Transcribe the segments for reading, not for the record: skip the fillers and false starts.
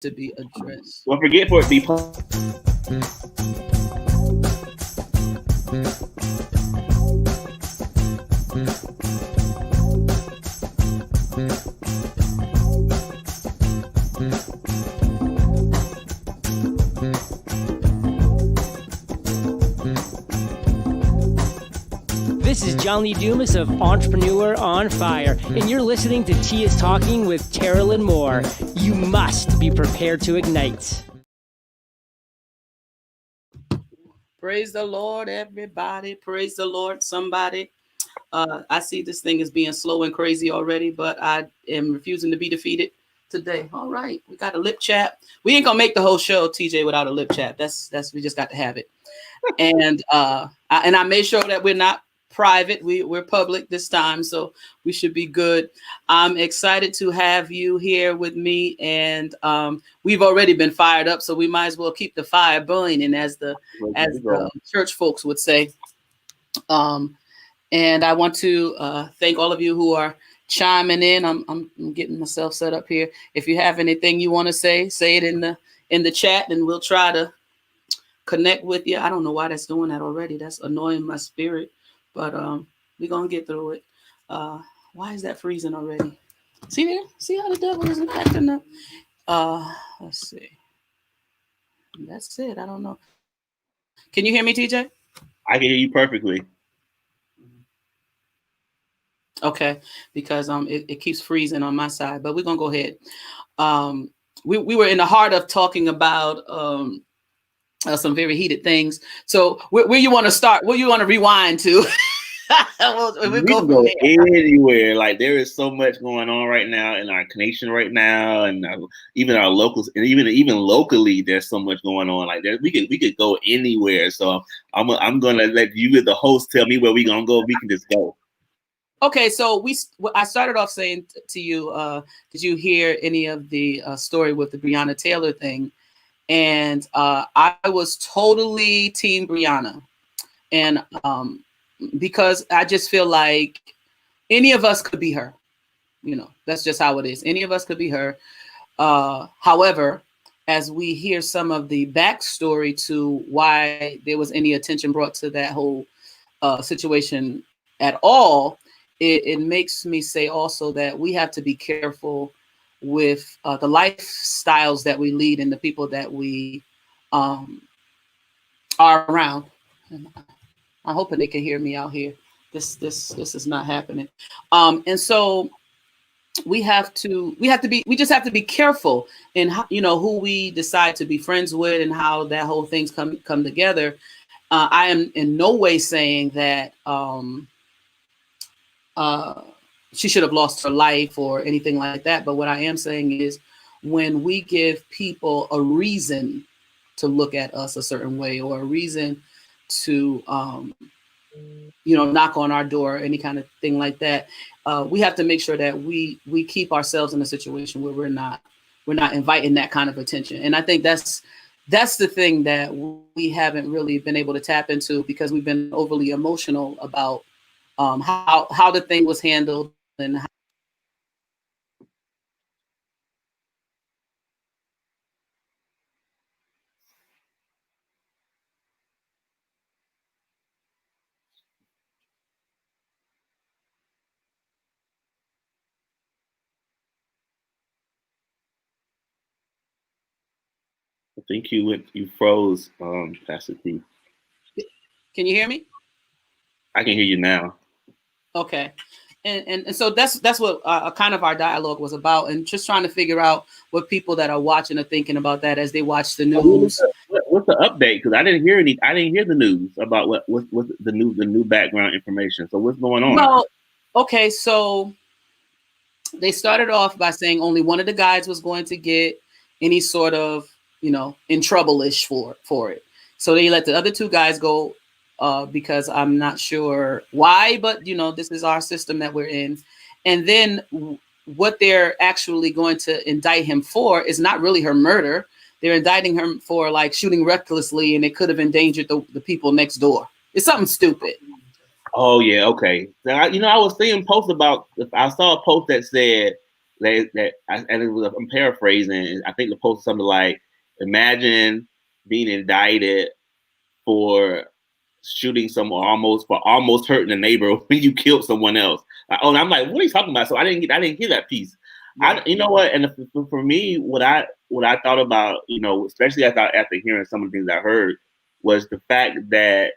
to be addressed. Don't forget for it to be. This is John Lee Dumas of Entrepreneur on Fire, and you're listening to Tia's Talking with Tarolyn Moore. You must be prepared to ignite. Praise the Lord, everybody. Praise the Lord, somebody. I see this thing as being slow and crazy already, but I am refusing to be defeated today. All right, we got a lip chat. We ain't gonna make the whole show, TJ, without a lip chat. That's we just got to have it. And I made sure that we're not private. We're public this time, so we should be good. I'm excited to have you here with me, and we've already been fired up, so we might as well keep the fire burning, as the church folks would say. And I want to thank all of you who are chiming in. I'm getting myself set up here. If you have anything you want to say it in the chat, and we'll try to connect with you. I don't know why that's doing that already. That's annoying my spirit, but we're gonna get through it. Why is that freezing already? See there? See how the devil is impacting them? Let's see. That's it. I don't know. Can you hear me, TJ? I can hear you perfectly. Okay, because it keeps freezing on my side, but we're gonna go ahead. We were in the heart of talking about some very heated things. So where you want to start? Where you want to rewind to? we can go anywhere. Like, there is so much going on right now in our nation right now, and even our locals, and even locally, there's so much going on. Like, we could go anywhere. So I'm gonna let you, as the host, tell me where we gonna go. We can just go. Okay, so I started off saying to you, did you hear any of the story with the Breonna Taylor thing? And I was totally team Breonna, and because I just feel like any of us could be her. You know, that's just how it is. Any of us could be her. However, as we hear some of the backstory to why there was any attention brought to that whole situation at all, it makes me say also that we have to be careful with the lifestyles that we lead and the people that we are around. And I'm hoping they can hear me out here. This is not happening. And so we just have to be careful in how, who we decide to be friends with and how that whole thing's come together. I am in no way saying that she should have lost her life or anything like that. But what I am saying is, when we give people a reason to look at us a certain way, or a reason to, knock on our door, or any kind of thing like that, we have to make sure that we keep ourselves in a situation where we're not inviting that kind of attention. And I think that's the thing that we haven't really been able to tap into, because we've been overly emotional about how the thing was handled and how. I think you froze, Pastor T. Can you hear me? I can hear you now. Okay. And so that's what kind of our dialogue was about, and just trying to figure out what people that are watching are thinking about that as they watch the news. What's the update? Because I didn't hear the news about what the new background information. So what's going on? Well, okay, so they started off by saying only one of the guys was going to get any sort of, in trouble-ish for it. So they let the other two guys go. Because I'm not sure why, but this is our system that we're in. And then what they're actually going to indict him for is not really her murder. They're indicting him for like shooting recklessly, and it could have endangered the people next door. It's something stupid. Oh yeah, okay. I was seeing posts about. I saw a post that said I'm paraphrasing. I think the post was something like, "Imagine being indicted for shooting someone, almost hurting a neighbor when you killed someone else." And I'm like, "What are you talking about?" So I didn't hear that piece. Yeah. You know what? And for me, what I thought about, especially after hearing some of the things I heard, was the fact that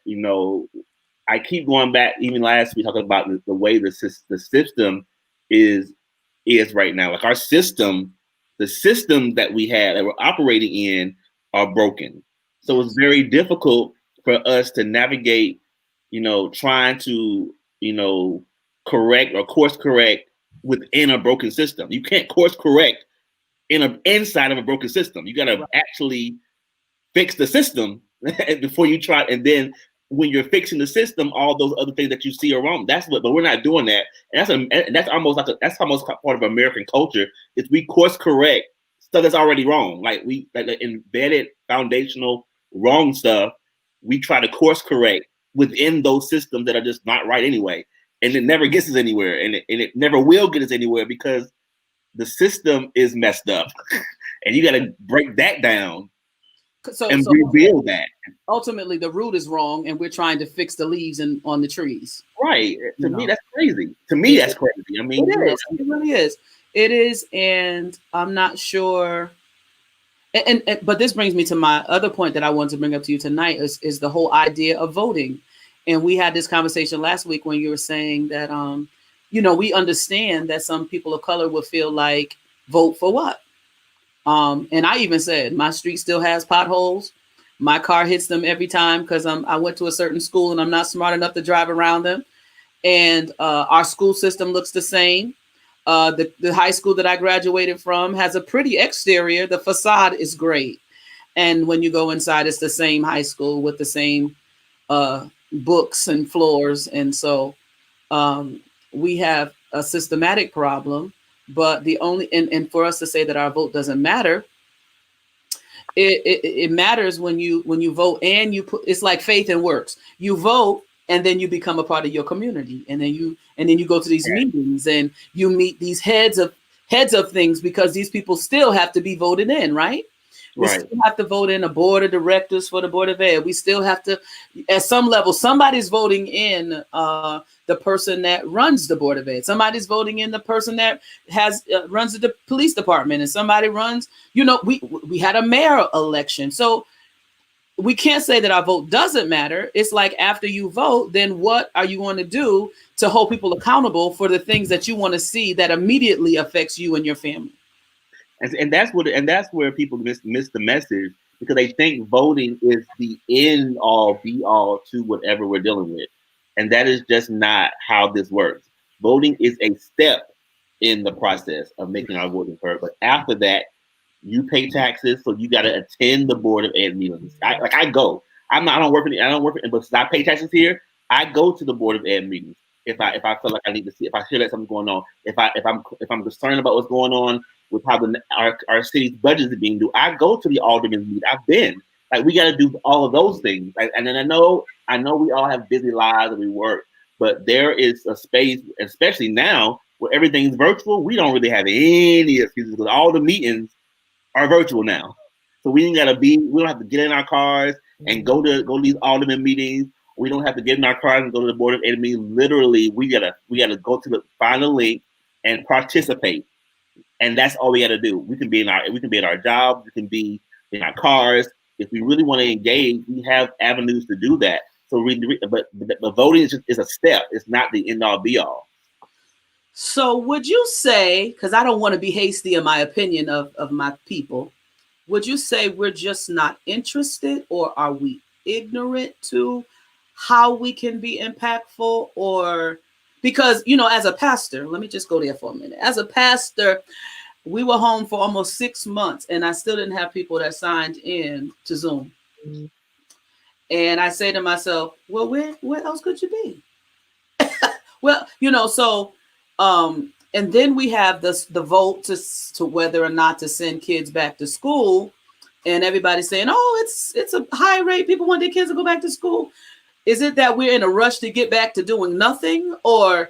I keep going back. Even last week, talking about the way the system is right now. Like our system, the system that we have that we're operating in are broken. So it's very difficult for us to navigate, trying to, correct or course correct within a broken system. You can't course correct inside of a broken system. You got to actually fix the system before you try. And then when you're fixing the system, all those other things that you see are wrong. But we're not doing that. And that's almost part of American culture is we course correct stuff that's already wrong. Like embedded foundational wrong stuff. We try to course correct within those systems that are just not right anyway. And it never gets us anywhere. And it never will get us anywhere because the system is messed up. And you got to break that down and rebuild that. Ultimately, the root is wrong, and we're trying to fix the leaves on the trees. Right. To me, that's crazy. That's crazy. I mean, it is. It really is. It is, and I'm not sure. But this brings me to my other point that I wanted to bring up to you tonight is the whole idea of voting. And we had this conversation last week when you were saying that, we understand that some people of color would feel like vote for what? And I even said my street still has potholes. My car hits them every time because I went to a certain school and I'm not smart enough to drive around them. And our school system looks the same. The high school that I graduated from has a pretty exterior. The facade is great. And when you go inside, it's the same high school with the same books and floors. And so we have a systematic problem. But and for us to say that our vote doesn't matter, it matters when you vote and it's like faith and works. You vote and then you become a part of your community, and then you go to these meetings and you meet these heads of things because these people still have to be voted in, right? We still have to vote in a board of directors for the Board of Ed. We still have to, at some level, somebody's voting in the person that runs the Board of Ed. Somebody's voting in the person that runs the police department, and somebody runs. We had a mayor election, so we can't say that our vote doesn't matter. It's like after you vote, then what are you going to do to hold people accountable for the things that you want to see that immediately affects you and your family? And that's where people miss the message, because they think voting is the end all be all to whatever we're dealing with. And that is just not how this works. Voting is a step in the process of making our voting heard. But after that, you pay taxes, so you got to attend the Board of Ed meetings. I go. I don't work for, but since I pay taxes here, I go to the Board of Ed meetings. If I feel like I need to see, if I hear that something's going on, if I'm concerned about what's going on with how our city's budget is being due, I go to the alderman's meeting. I've been we got to do all of those things. And then I know we all have busy lives and we work, but there is a space, especially now where everything's virtual. We don't really have any excuses because all the meetings are virtual now. So we don't have to get in our cars and go to these alderman meetings. We don't have to get in our cars and go to the Board of Ed meeting. Literally, we gotta go to find a link and participate. And that's all we got to do. We can be in our jobs. We can be in our cars. If we really want to engage, we have avenues to do that. So, but voting is a step. It's not the end all be all. So, would you say, because I don't want to be hasty in my opinion of my people, would you say we're just not interested, or are we ignorant to how we can be impactful? Or because, as a pastor, let me just go there for a minute. As a pastor, we were home for almost 6 months and I still didn't have people that signed in to Zoom. Mm-hmm. And I say to myself, well, where else could you be? Well, so, and then we have the vote to whether or not to send kids back to school, and everybody's saying, oh, it's a high rate. People want their kids to go back to school. Is it that we're in a rush to get back to doing nothing, or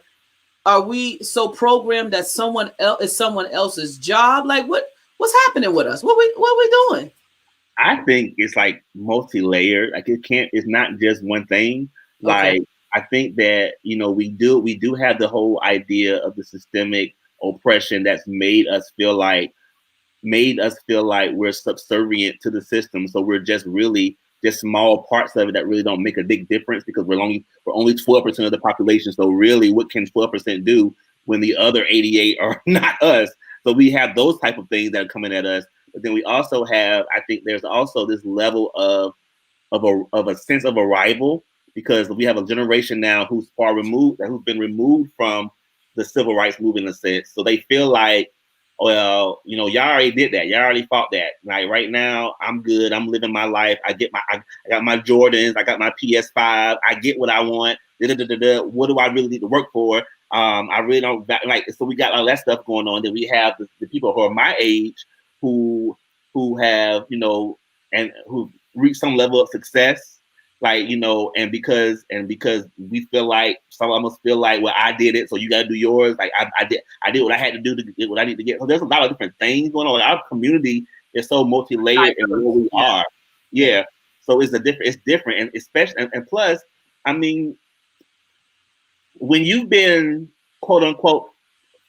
are we so programmed that someone else is someone else's job? Like what's happening with us? What we doing? I think it's like multi-layered. Like it's not just one thing. Like Okay. I think that, you know, we do have the whole idea of the systemic oppression that's made us feel like we're subservient to the system. So we're just really just small parts of it that really don't make a big difference because we're only 12% of the population. So really, what can 12% do when the other 88 are not us? So we have those type of things that are coming at us. But then we also have, I think there's also this level of a sense of arrival, because we have a generation now who's been removed from the civil rights movement in a sense. So they feel like, well, you know, y'all already did that. Y'all already fought that. Like right now, I'm good. I'm living my life. I got my Jordans. I got my PS5. I get what I want. What do I really need to work for? I really don't like. So we got all that stuff going on. Then we have the people who are my age who have, you know, and who reached some level of success, like, you know, and because we feel like some of us feel like, well, I did it, so you got to do yours. Like I did what I had to do to get what I need to get. So there's a lot of different things going on. Our community is so multi-layered in where we are. Yeah. So it's different, and especially and plus, I mean, when you've been quote unquote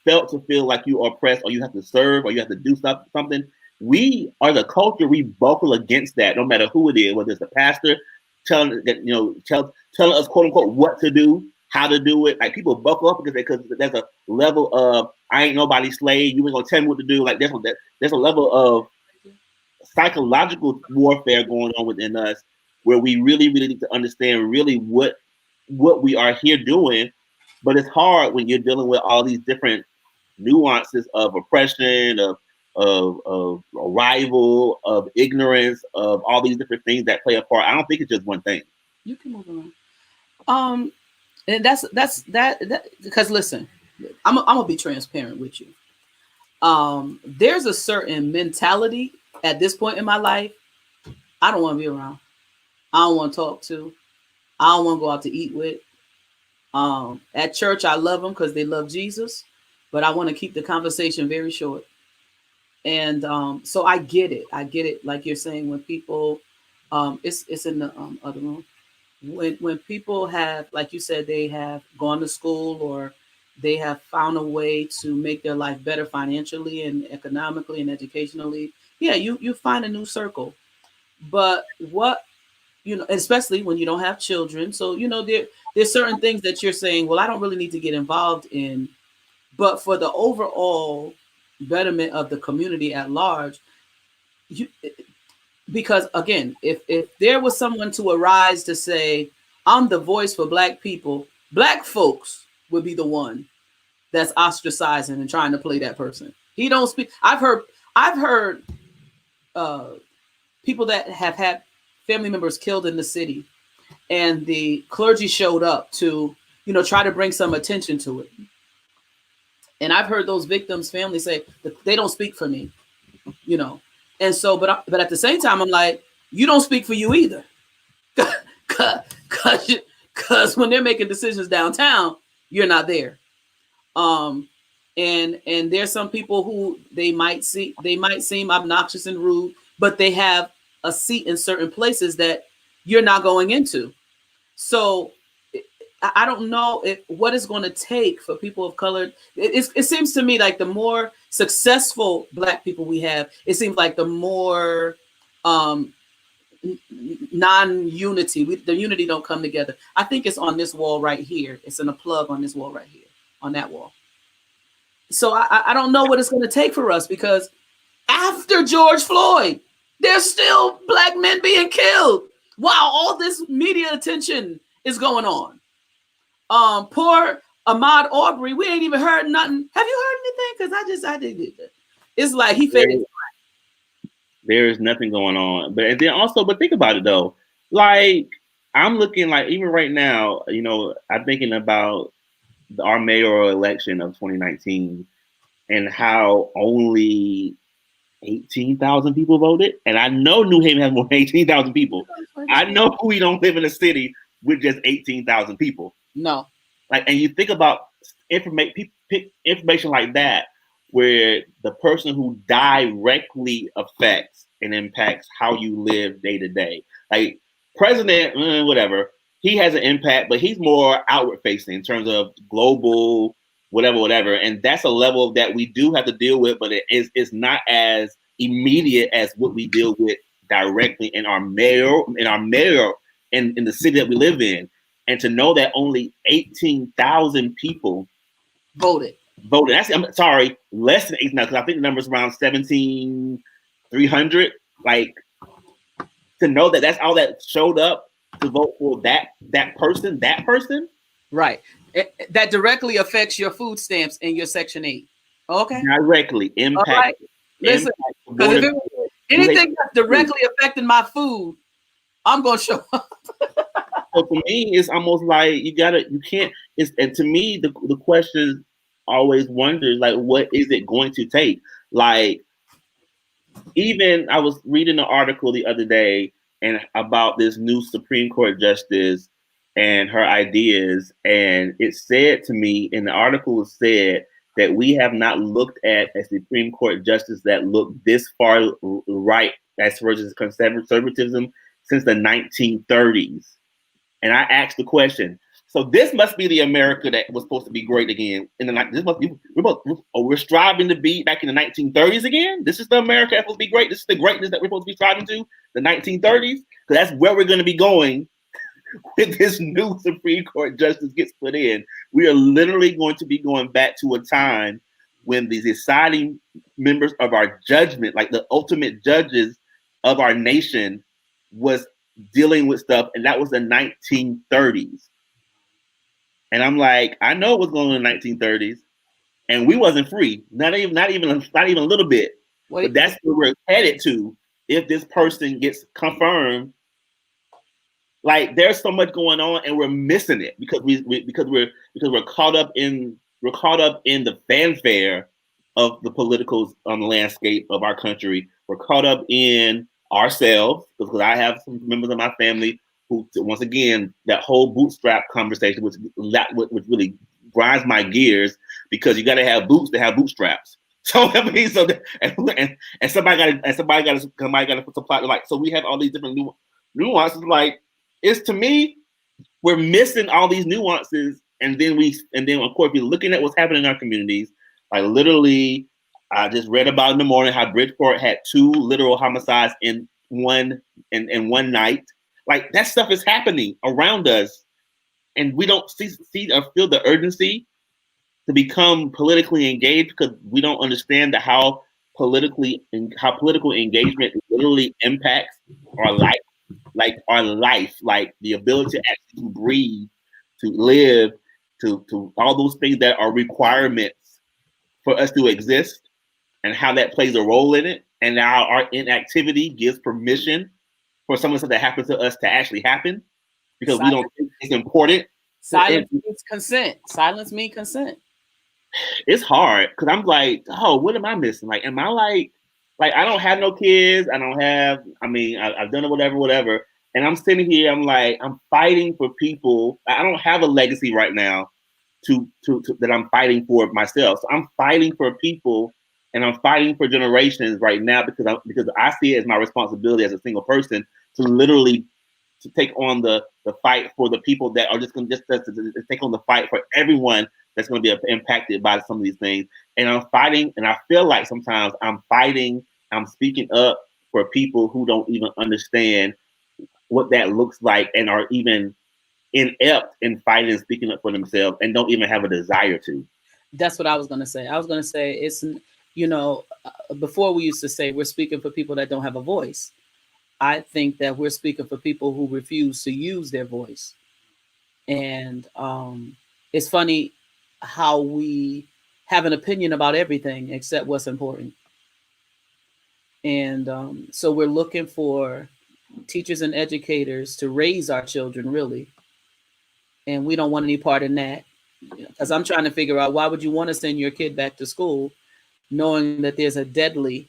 felt to feel like you are oppressed, or you have to serve, or you have to do something, we are the culture. We buckle against that, no matter who it is, whether it's the pastor telling that, you know, telling us quote unquote what to do, how to do it. Like people buckle up because there's a level of I ain't nobody's slave. You ain't gonna tell me what to do. Like there's a level of psychological warfare going on within us, where we really need to understand really what we are here doing. But it's hard when you're dealing with all these different nuances of oppression, of arrival, of ignorance, of all these different things that play a part. I don't think it's just one thing. You can move around. And that's that because listen, I'm gonna be transparent with you. There's a certain mentality at this point in my life. I don't want to be around. I don't want to talk to. I don't want to go out to eat with. At church, I love them because they love Jesus, but I want to keep the conversation very short. And so I get it. Like you're saying, when people, it's in the other room. When people have, like you said, they have gone to school, or they have found a way to make their life better financially and economically and educationally. Yeah, you find a new circle. But what, you know, especially when you don't have children. So, you know, there's certain things that you're saying, well, I don't really need to get involved in. But for the overall betterment of the community at large, because again, if there was someone to arise to say, I'm the voice for Black people, Black folks would be the one that's ostracizing and trying to play that person. He don't speak. I've heard people that have had family members killed in the city, and the clergy showed up to, you know, try to bring some attention to it. And I've heard those victims' families say that they don't speak for me, you know. And so, but at the same time, I'm like, you don't speak for you either, because when they're making decisions downtown, you're not there. And there's some people who they might seem obnoxious and rude, but they have a seat in certain places that you're not going into. So I don't know what it's going to take for people of color. It seems to me like the more successful Black people we have, it seems like the more non-unity. The unity don't come together. I think it's on this wall right here. It's in a plug on this wall right here, on that wall. So I don't know what it's going to take for us, because after George Floyd, there's still Black men being killed while all this media attention is going on. Poor Ahmaud Arbery, we ain't even heard nothing. Have you heard anything? Because I didn't. It's like he figured. There is nothing going on. But think about it though. Like I'm looking, like even right now, you know, I'm thinking about our mayoral election of 2019 and how only 18,000 people voted. And I know New Haven has more than 18,000 people. I know we don't live in a city with just 18,000 people. No. Like, and you think about information like that, where the person who directly affects and impacts how you live day to day, like president, whatever, he has an impact, but he's more outward facing in terms of global, whatever. And that's a level that we do have to deal with, but it's not as immediate as what we deal with directly in our mayor, in the city that we live in. And to know that only 18,000 people voted. I'm sorry, less than 18,000, because I think the number's around 17,300. Like, to know that that's all that showed up to vote for that person. Right. That directly affects your food stamps and your Section 8. Okay. Directly impact. All right. Listen, because if anything that's directly affecting my food, I'm gonna show up. So for me, it's almost like and to me, the question always wonders, like, what is it going to take? Like, even I was reading an article the other day and about this new Supreme Court justice and her ideas, and it said to me in the article, said that we have not looked at a Supreme Court justice that looked this far right as versus conservatism since the 1930s. And I asked the question, so this must be the America that was supposed to be great again. We're striving to be back in the 1930s again? This is the America that was supposed to be great? This is the greatness that we're supposed to be striving to? The 1930s? Because that's where we're going to be going when this new Supreme Court justice gets put in. We are literally going to be going back to a time when the deciding members of our judgment, like the ultimate judges of our nation, was dealing with stuff, and that was the 1930s. And I'm like, I know what's going on in the 1930s, and we wasn't free, not even a little bit. But that's where we're headed to if this person gets confirmed. Like, there's so much going on, and we're missing it because we're caught up in the fanfare of the political landscape of our country. We're caught up in ourselves, because I have some members of my family who, once again, that whole bootstrap conversation, which really grinds my gears, because you got to have boots to have bootstraps. So I mean, and somebody got to supply, like, so we have all these different nuances. Like, it's, to me, we're missing all these nuances, and then of course we're looking at what's happening in our communities. Like, literally, I just read about in the morning how Bridgeport had 2 literal homicides in one night. Like, that stuff is happening around us, and we don't see or feel the urgency to become politically engaged, because we don't understand how political engagement literally impacts our life, like the ability to actually breathe, to live, to all those things that are requirements for us to exist, and how that plays a role in it. And now our inactivity gives permission for some of the stuff that happens to us to actually happen, because we don't think it's important. Silence means consent. Silence means consent. It's hard, because I'm like, oh, what am I missing? Like, am I like I don't have no kids. I've done it, whatever. And I'm sitting here, I'm fighting for people. I don't have a legacy right now to that I'm fighting for myself. So I'm fighting for people, and I'm fighting for generations right now, because I see it as my responsibility as a single person to literally take on the fight for the people that are just going to take on the fight for everyone that's going to be impacted by some of these things. And I'm fighting, and I feel like sometimes I'm speaking up for people who don't even understand what that looks like, and are even inept in fighting and speaking up for themselves, and don't even have a desire to. That's what I was going to say. It's, before we used to say we're speaking for people that don't have a voice. I think that we're speaking for people who refuse to use their voice. And it's funny how we have an opinion about everything except what's important. And so we're looking for teachers and educators to raise our children, really. And we don't want any part in that. Because I'm trying to figure out, why would you want to send your kid back to school knowing that there's a deadly,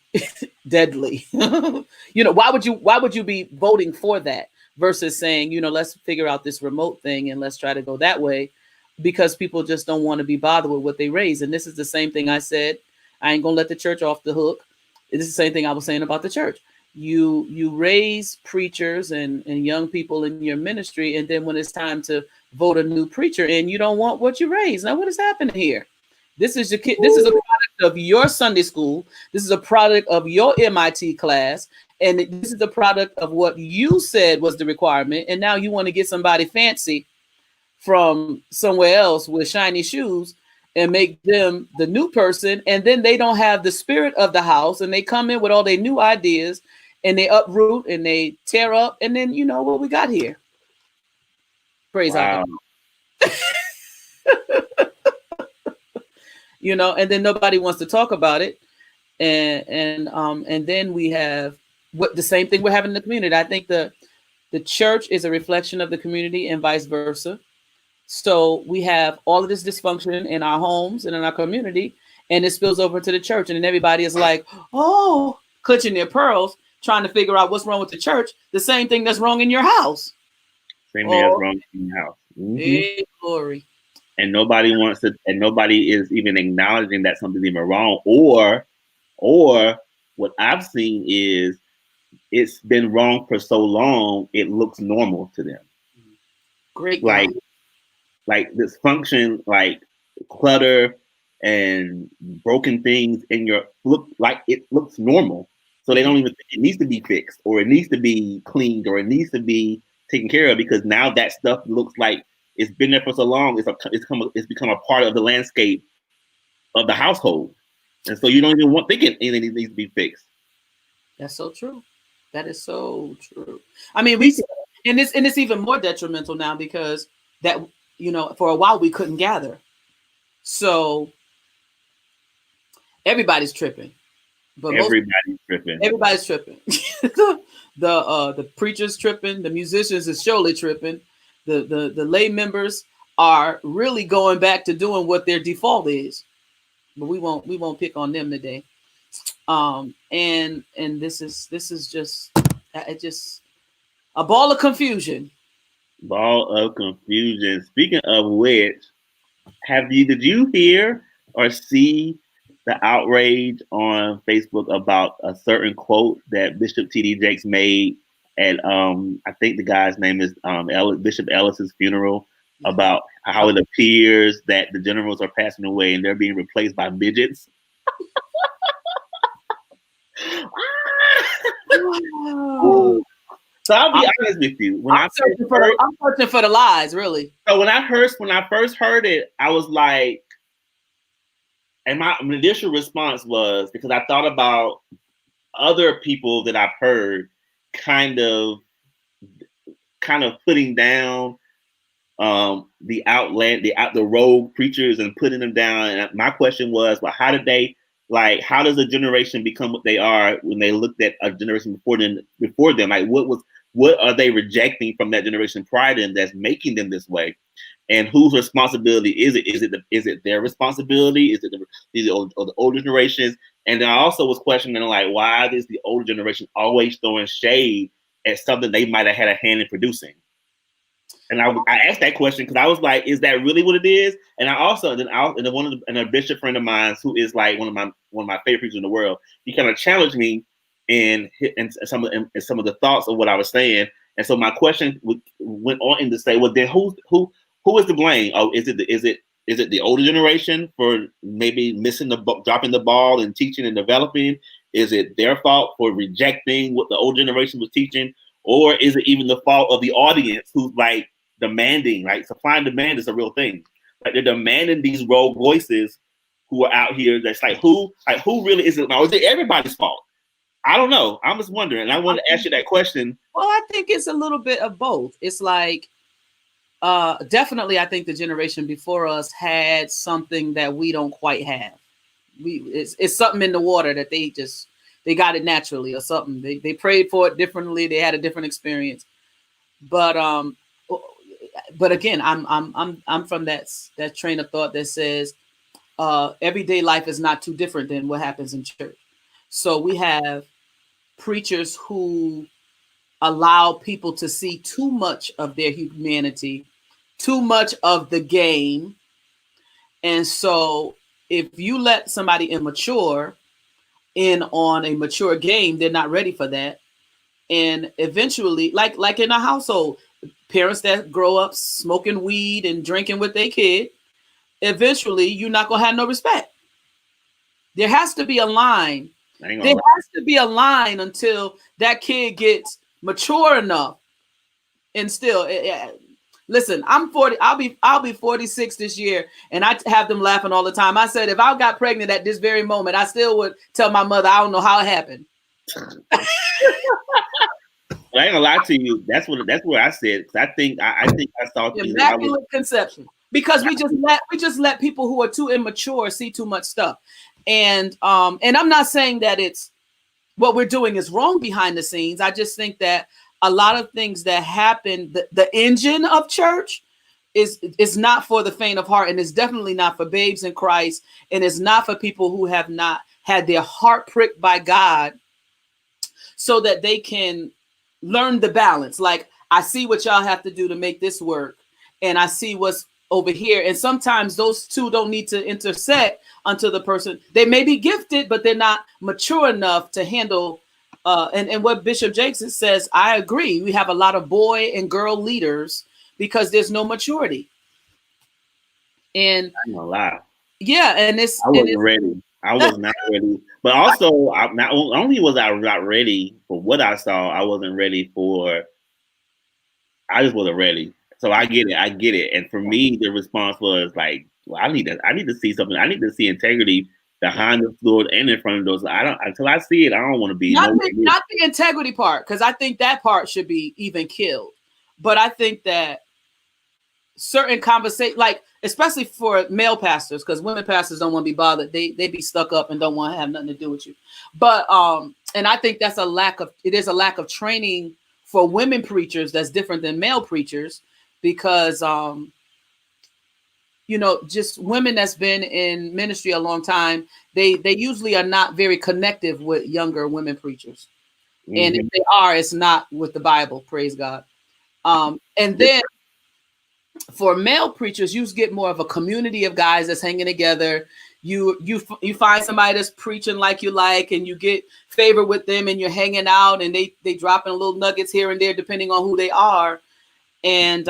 why would you be voting for that versus saying, let's figure out this remote thing and let's try to go that way. because people just don't want to be bothered with what they raise. And this is the same thing I said. I ain't gonna let the church off the hook. This is the same thing I was saying about the church. You raise preachers and young people in your ministry, and then when it's time to vote a new preacher in, you don't want what you raised. Now, what is happening here? This is your kid. This is a product of your Sunday school. This is a product of your MIT class. And this is the product of what you said was the requirement. And now you want to get somebody fancy from somewhere else with shiny shoes and make them the new person. And then they don't have the spirit of the house. And they come in with all their new ideas and they uproot and they tear up. And then you know what we got here. Praise God. You know, and then nobody wants to talk about it. And then we have what the same thing we're having in the community. I think the church is a reflection of the community and vice versa. So we have all of this dysfunction in our homes and in our community, and it spills over to the church. And then everybody is like, oh, clutching their pearls, trying to figure out what's wrong with the church. The same thing that's wrong in your house. Same thing that's wrong in your house. Mm-hmm. Hey, glory. And nobody wants to, and nobody is even acknowledging that something's even wrong. Or what I've seen is it's been wrong for so long, it looks normal to them. Great. Like dysfunction, like clutter and broken things in your look, like it looks normal. So they don't even think it needs to be fixed or it needs to be cleaned or it needs to be taken care of, because now that stuff looks like it's been there for so long. It's become a part of the landscape of the household. And so you don't even think anything needs to be fixed. That's so true. That is so true. I mean, it's even more detrimental now because that, you know, for a while we couldn't gather. So everybody's tripping. But everybody's tripping. The preachers tripping, the musicians is surely tripping. The lay members are really going back to doing what their default is. But we won't pick on them today. And this is just a ball of confusion. Speaking of which, did you hear or see the outrage on Facebook about a certain quote that Bishop T.D. Jakes made at I think the guy's name is Bishop Ellis's funeral, about how it appears that the generals are passing away and they're being replaced by midgets? Wow. So I'll be honest with you. I'm searching for the lies, really. So when I first heard it, I was like, and my initial response was, because I thought about other people that I've heard kind of putting down the rogue preachers and putting them down. And my question was, well, how does a generation become what they are when they looked at a generation before them? Like, what are they rejecting from that generation prior to them that's making them this way? And whose responsibility is it? Is it their responsibility? Is it the older generations? And then I also was questioning, like, why is the older generation always throwing shade at something they might have had a hand in producing? And I asked that question because I was like, is that really what it is? And I also a bishop friend of mine who is like one of my favorite preachers in the world, he kind of challenged me in some of the thoughts of what I was saying. And so my question went on to say, well, then who is to blame? Oh, is it the older generation for maybe dropping the ball and teaching and developing? Is it their fault for rejecting what the old generation was teaching? Or is it even the fault of the audience who's like demanding, like supply and demand is a real thing. Like they're demanding these rogue voices who are out here. That's like who really is it now? Is it everybody's fault? I don't know. I'm just wondering. And I want to ask you that question. Well, I think it's a little bit of both. It's like, definitely, I think the generation before us had something that we don't quite have. It's something in the water that they got it naturally or something. They prayed for it differently. They had a different experience. But again, I'm from that train of thought that says everyday life is not too different than what happens in church. So we have preachers who allow people to see too much of their humanity, too much of the game. And so if you let somebody immature in on a mature game, they're not ready for that. And eventually, like in a household, parents that grow up smoking weed and drinking with their kid, eventually you're not going to have no respect. There has to be a line. There has to be a line until that kid gets mature enough. And still, listen, I'm 40. I'll be 46 this year, and I have them laughing all the time. I said, if I got pregnant at this very moment, I still would tell my mother, I don't know how it happened. I ain't gonna lie to you. That's where I said. Cause I think I saw immaculate conception, because we just let people who are too immature see too much stuff, and I'm not saying that it's what we're doing is wrong behind the scenes. I just think that a lot of things that happen, the engine of church is not for the faint of heart, and it's definitely not for babes in Christ, and it's not for people who have not had their heart pricked by God, so that they can learn the balance. Like, I see what y'all have to do to make this work, and I see what's over here. And sometimes those two don't need to intersect until the person, they may be gifted, but they're not mature enough to handle. And what Bishop Jakes says, I agree. We have a lot of boy and girl leaders because there's no maturity. And I'm gonna lie. Yeah, and I wasn't ready. I was not ready. But also, not only was I not ready for what I saw, I wasn't ready for. I just wasn't ready. So I get it. And for me, the response was like, well, I need to see something. I need to see integrity behind the doors and in front of those. Until I see it, I don't want to be. Not the integrity part, because I think that part should be even killed. But I think that certain conversation, like especially for male pastors, because women pastors don't want to be bothered. They be stuck up and don't want to have nothing to do with you. But and I think that's a lack of training for women preachers that's different than male preachers, because just women that's been in ministry a long time, they usually are not very connective with younger women preachers. Mm-hmm. And if they are, it's not with the Bible, praise God. And then for male preachers, you get more of a community of guys that's hanging together. You find somebody that's preaching like you like, and you get favor with them, and you're hanging out, and they dropping little nuggets here and there depending on who they are. And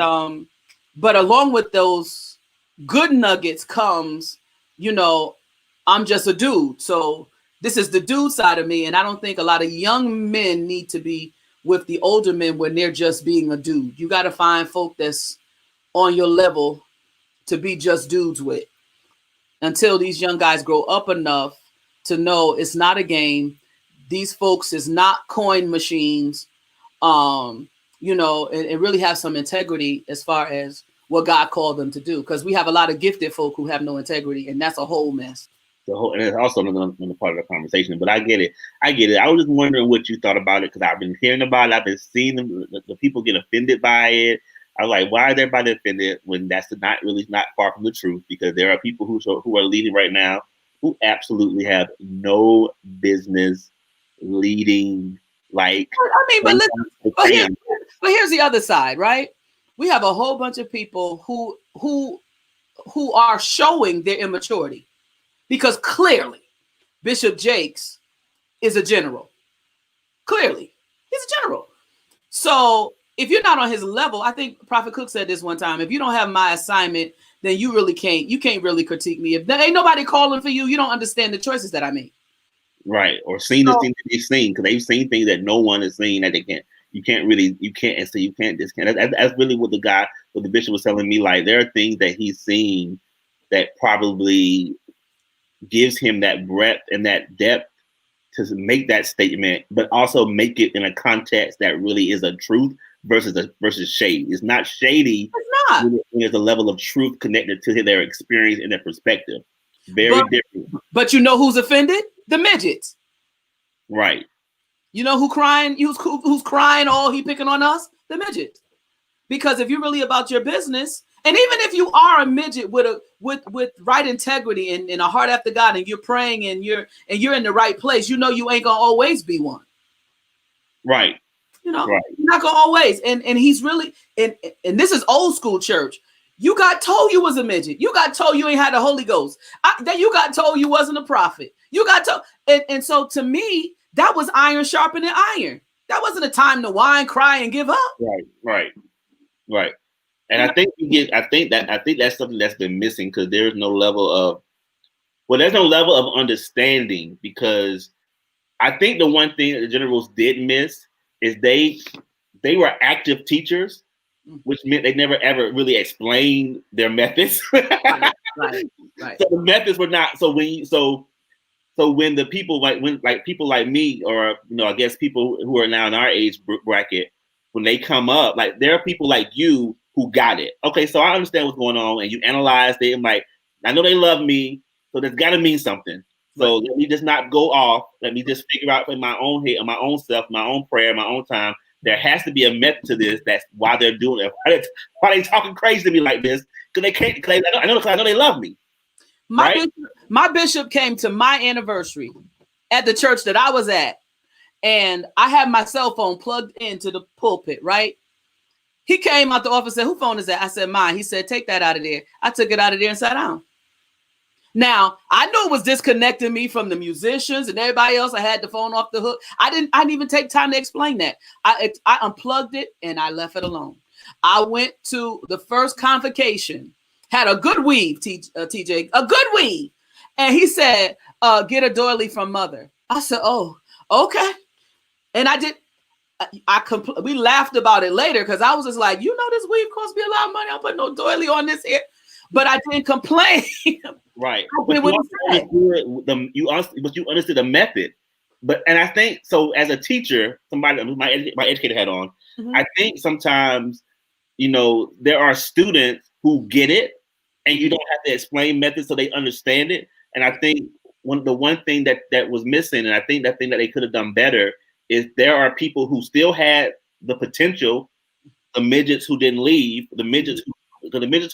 but along with those good nuggets comes, I'm just a dude. So this is the dude side of me, and I don't think a lot of young men need to be with the older men when they're just being a dude. You got to find folk that's on your level to be just dudes with, until these young guys grow up enough to know it's not a game. These folks is not coin machines, and really have some integrity as far as what God called them to do. Because we have a lot of gifted folk who have no integrity, and that's a whole mess. And it's also another part of the conversation, but I get it. I was just wondering what you thought about it, because I've been hearing about it. I've been seeing the people get offended by it. I was like, why is everybody offended when that's not far from the truth? Because there are people who are leading right now who absolutely have no business leading. Like, but here's the other side, right? We have a whole bunch of people who are showing their immaturity, because clearly Bishop Jakes is a general. Clearly, he's a general. So if you're not on his level, I think Prophet Cook said this one time, if you don't have my assignment, then you can't really critique me. If there ain't nobody calling for you, you don't understand the choices that I make. Right. Or seen the things that they've seen, because they've seen things that no one has seen that they can't. You can't discount. That's really what the bishop was telling me. Like, there are things that he's seen that probably gives him that breadth and that depth to make that statement, but also make it in a context that really is a truth versus shade. It's not shady. It's not. When there's a level of truth connected to their experience and their perspective. Very different. But you know who's offended? The midgets. Right. You know who's crying? Who's crying? Oh, he picking on us? The midget. Because if you're really about your business, and even if you are a midget with right integrity and a heart after God, and you're praying and you're in the right place, you ain't gonna always be one. Right. You're not gonna always. And he's really and this is old school church. You got told you was a midget. You got told you ain't had the Holy Ghost. Then you got told you wasn't a prophet. You got told, and so to me, that was iron sharpening iron. That wasn't a time to whine, cry, and give up. Right. And I think that's something that's been missing because there's no level of understanding, because I think the one thing that the generals did miss is they were active teachers, which meant they never ever really explained their methods. Right. So the methods were not so when the people people like me, or I guess people who are now in our age bracket, when they come up, like there are people like you who got it. Okay, so I understand what's going on, and you analyzed it. I'm like, I know they love me, so that's got to mean something. So let me just not go off. Let me just figure out in my own head, my own self, my own prayer, my own time. There has to be a method to this. That's why they're doing it. Why they talking crazy to me like this? Because they can't. I know they love me. My bishop came to my anniversary at the church that I was at, and I had my cell phone plugged into the pulpit. Right. He came out the office and said, "Whose phone is that?" I said, "Mine." He said, "Take that out of there." I took it out of there and sat down. Now, I knew it was disconnecting me from the musicians and everybody else. I had the phone off the hook. I didn't even take time to explain that. I unplugged it and I left it alone. I went to the first convocation, had a good weave, TJ, a good weave. And he said, get a doily from mother. I said, oh, okay. And I did. We laughed about it later because I was just like, this weave cost me a lot of money. I'll put no doily on this here. But I didn't complain. Right. But you understood the method. And I think so as a teacher, somebody my educator hat on, I think sometimes, there are students who get it and you don't have to explain methods so they understand it. And I think the one thing that was missing, and I think that thing that they could have done better, is there are people who still had the potential, the midgets who didn't leave, the midgets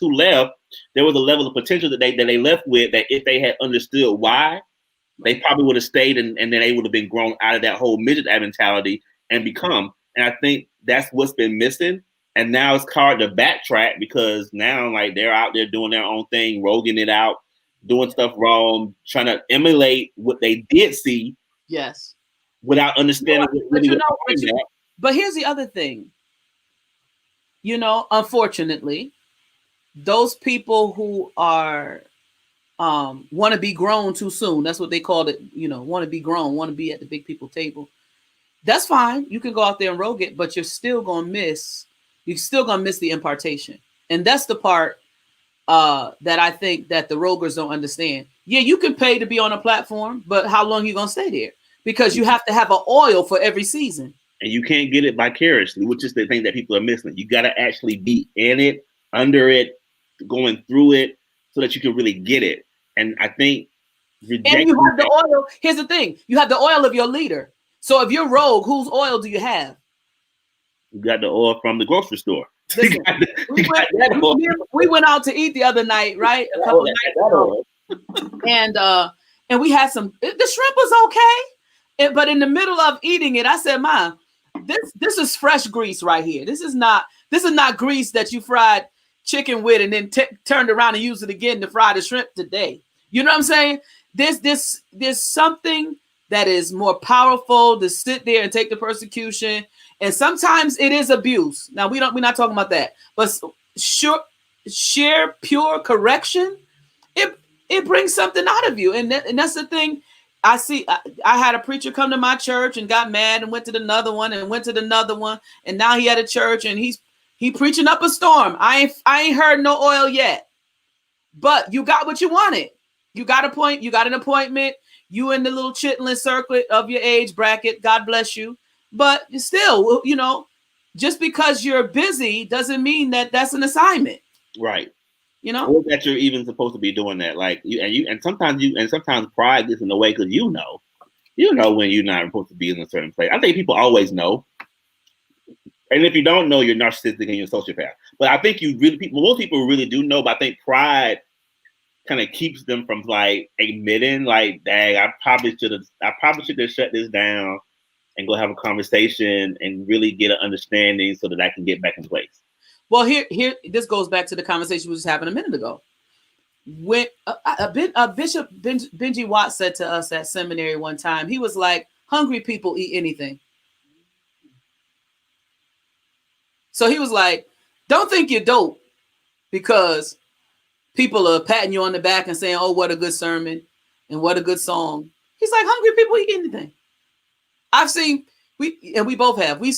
who left, there was a level of potential that they left with, that if they had understood why, they probably would have stayed and then they would have been grown out of that whole midget mentality and become. And I think that's what's been missing. And now it's hard to backtrack because now they're out there doing their own thing, roguing it out, doing stuff wrong, trying to emulate what they did see. Yes. Without understanding what really but here's the other thing. Unfortunately, those people who are want to be grown too soon, that's what they called it, want to be grown, want to be at the big people table. That's fine. You can go out there and rogue it, but you're still going to miss the impartation. And that's the part that I think that the roguers don't understand. Yeah, you can pay to be on a platform, but how long are you going to stay there? Because you have to have an oil for every season. And you can't get it vicariously, which is the thing that people are missing. You got to actually be in it, under it, going through it, so that you can really get it. And I think and you have the oil. Here's the thing. You have the oil of your leader. So if you're rogue, whose oil do you have? You got the oil from the grocery store. Listen, we went out to eat the other night, right? A couple nights ago. And we had the shrimp was okay. But in the middle of eating it, I said, Mom, this is fresh grease right here. This is not grease that you fried chicken with and then turned around and used it again to fry the shrimp today. You know what I'm saying? There's something that is more powerful to sit there and take the persecution. And sometimes it is abuse. Now we're not talking about that, but sheer pure correction, it brings something out of you. And that's the thing. I see. I had a preacher come to my church and got mad and went to another one and went to another one. And now he had a church and he preaching up a storm. I ain't heard no oil yet, but you got what you wanted. You got an appointment. You in the little chitlin circlet of your age bracket. God bless you. But still, just because you're busy doesn't mean that that's an assignment. Right. Or that you're even supposed to be doing that. Like sometimes pride gets in the way because you know when you're not supposed to be in a certain place. I think people always know. And if you don't know, you're narcissistic and you're a sociopath. But I think most people really do know, but I think pride kind of keeps them from admitting dang, I probably should have shut this down and go have a conversation and really get an understanding so that I can get back in place. Well, here, this goes back to the conversation we was having a minute ago. When Bishop Benji Watt said to us at seminary one time, he was like, "Hungry people eat anything." So he was like, "Don't think you're dope because people are patting you on the back and saying, 'Oh, what a good sermon and what a good song.'" He's like, "Hungry people eat anything." I've seen we both have. We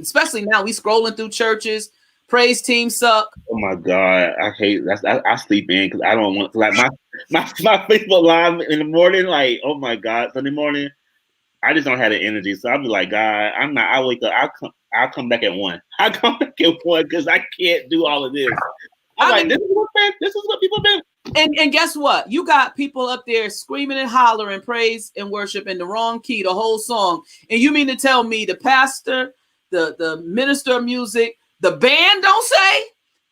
especially now we scrolling through churches. Praise team suck. Oh my God, I hate that. I sleep in because I don't want to, like my Facebook live in the morning. Like, oh my God, Sunday morning, I just don't have the energy. So I'll be like, God, I'm not. I wake up. I'll come back at 1. I come back at 1 because I can't do all of this. This is what people do. And guess what? You got people up there screaming and hollering, praise and worship in the wrong key, the whole song. And you mean to tell me the pastor, the minister of music, the band don't say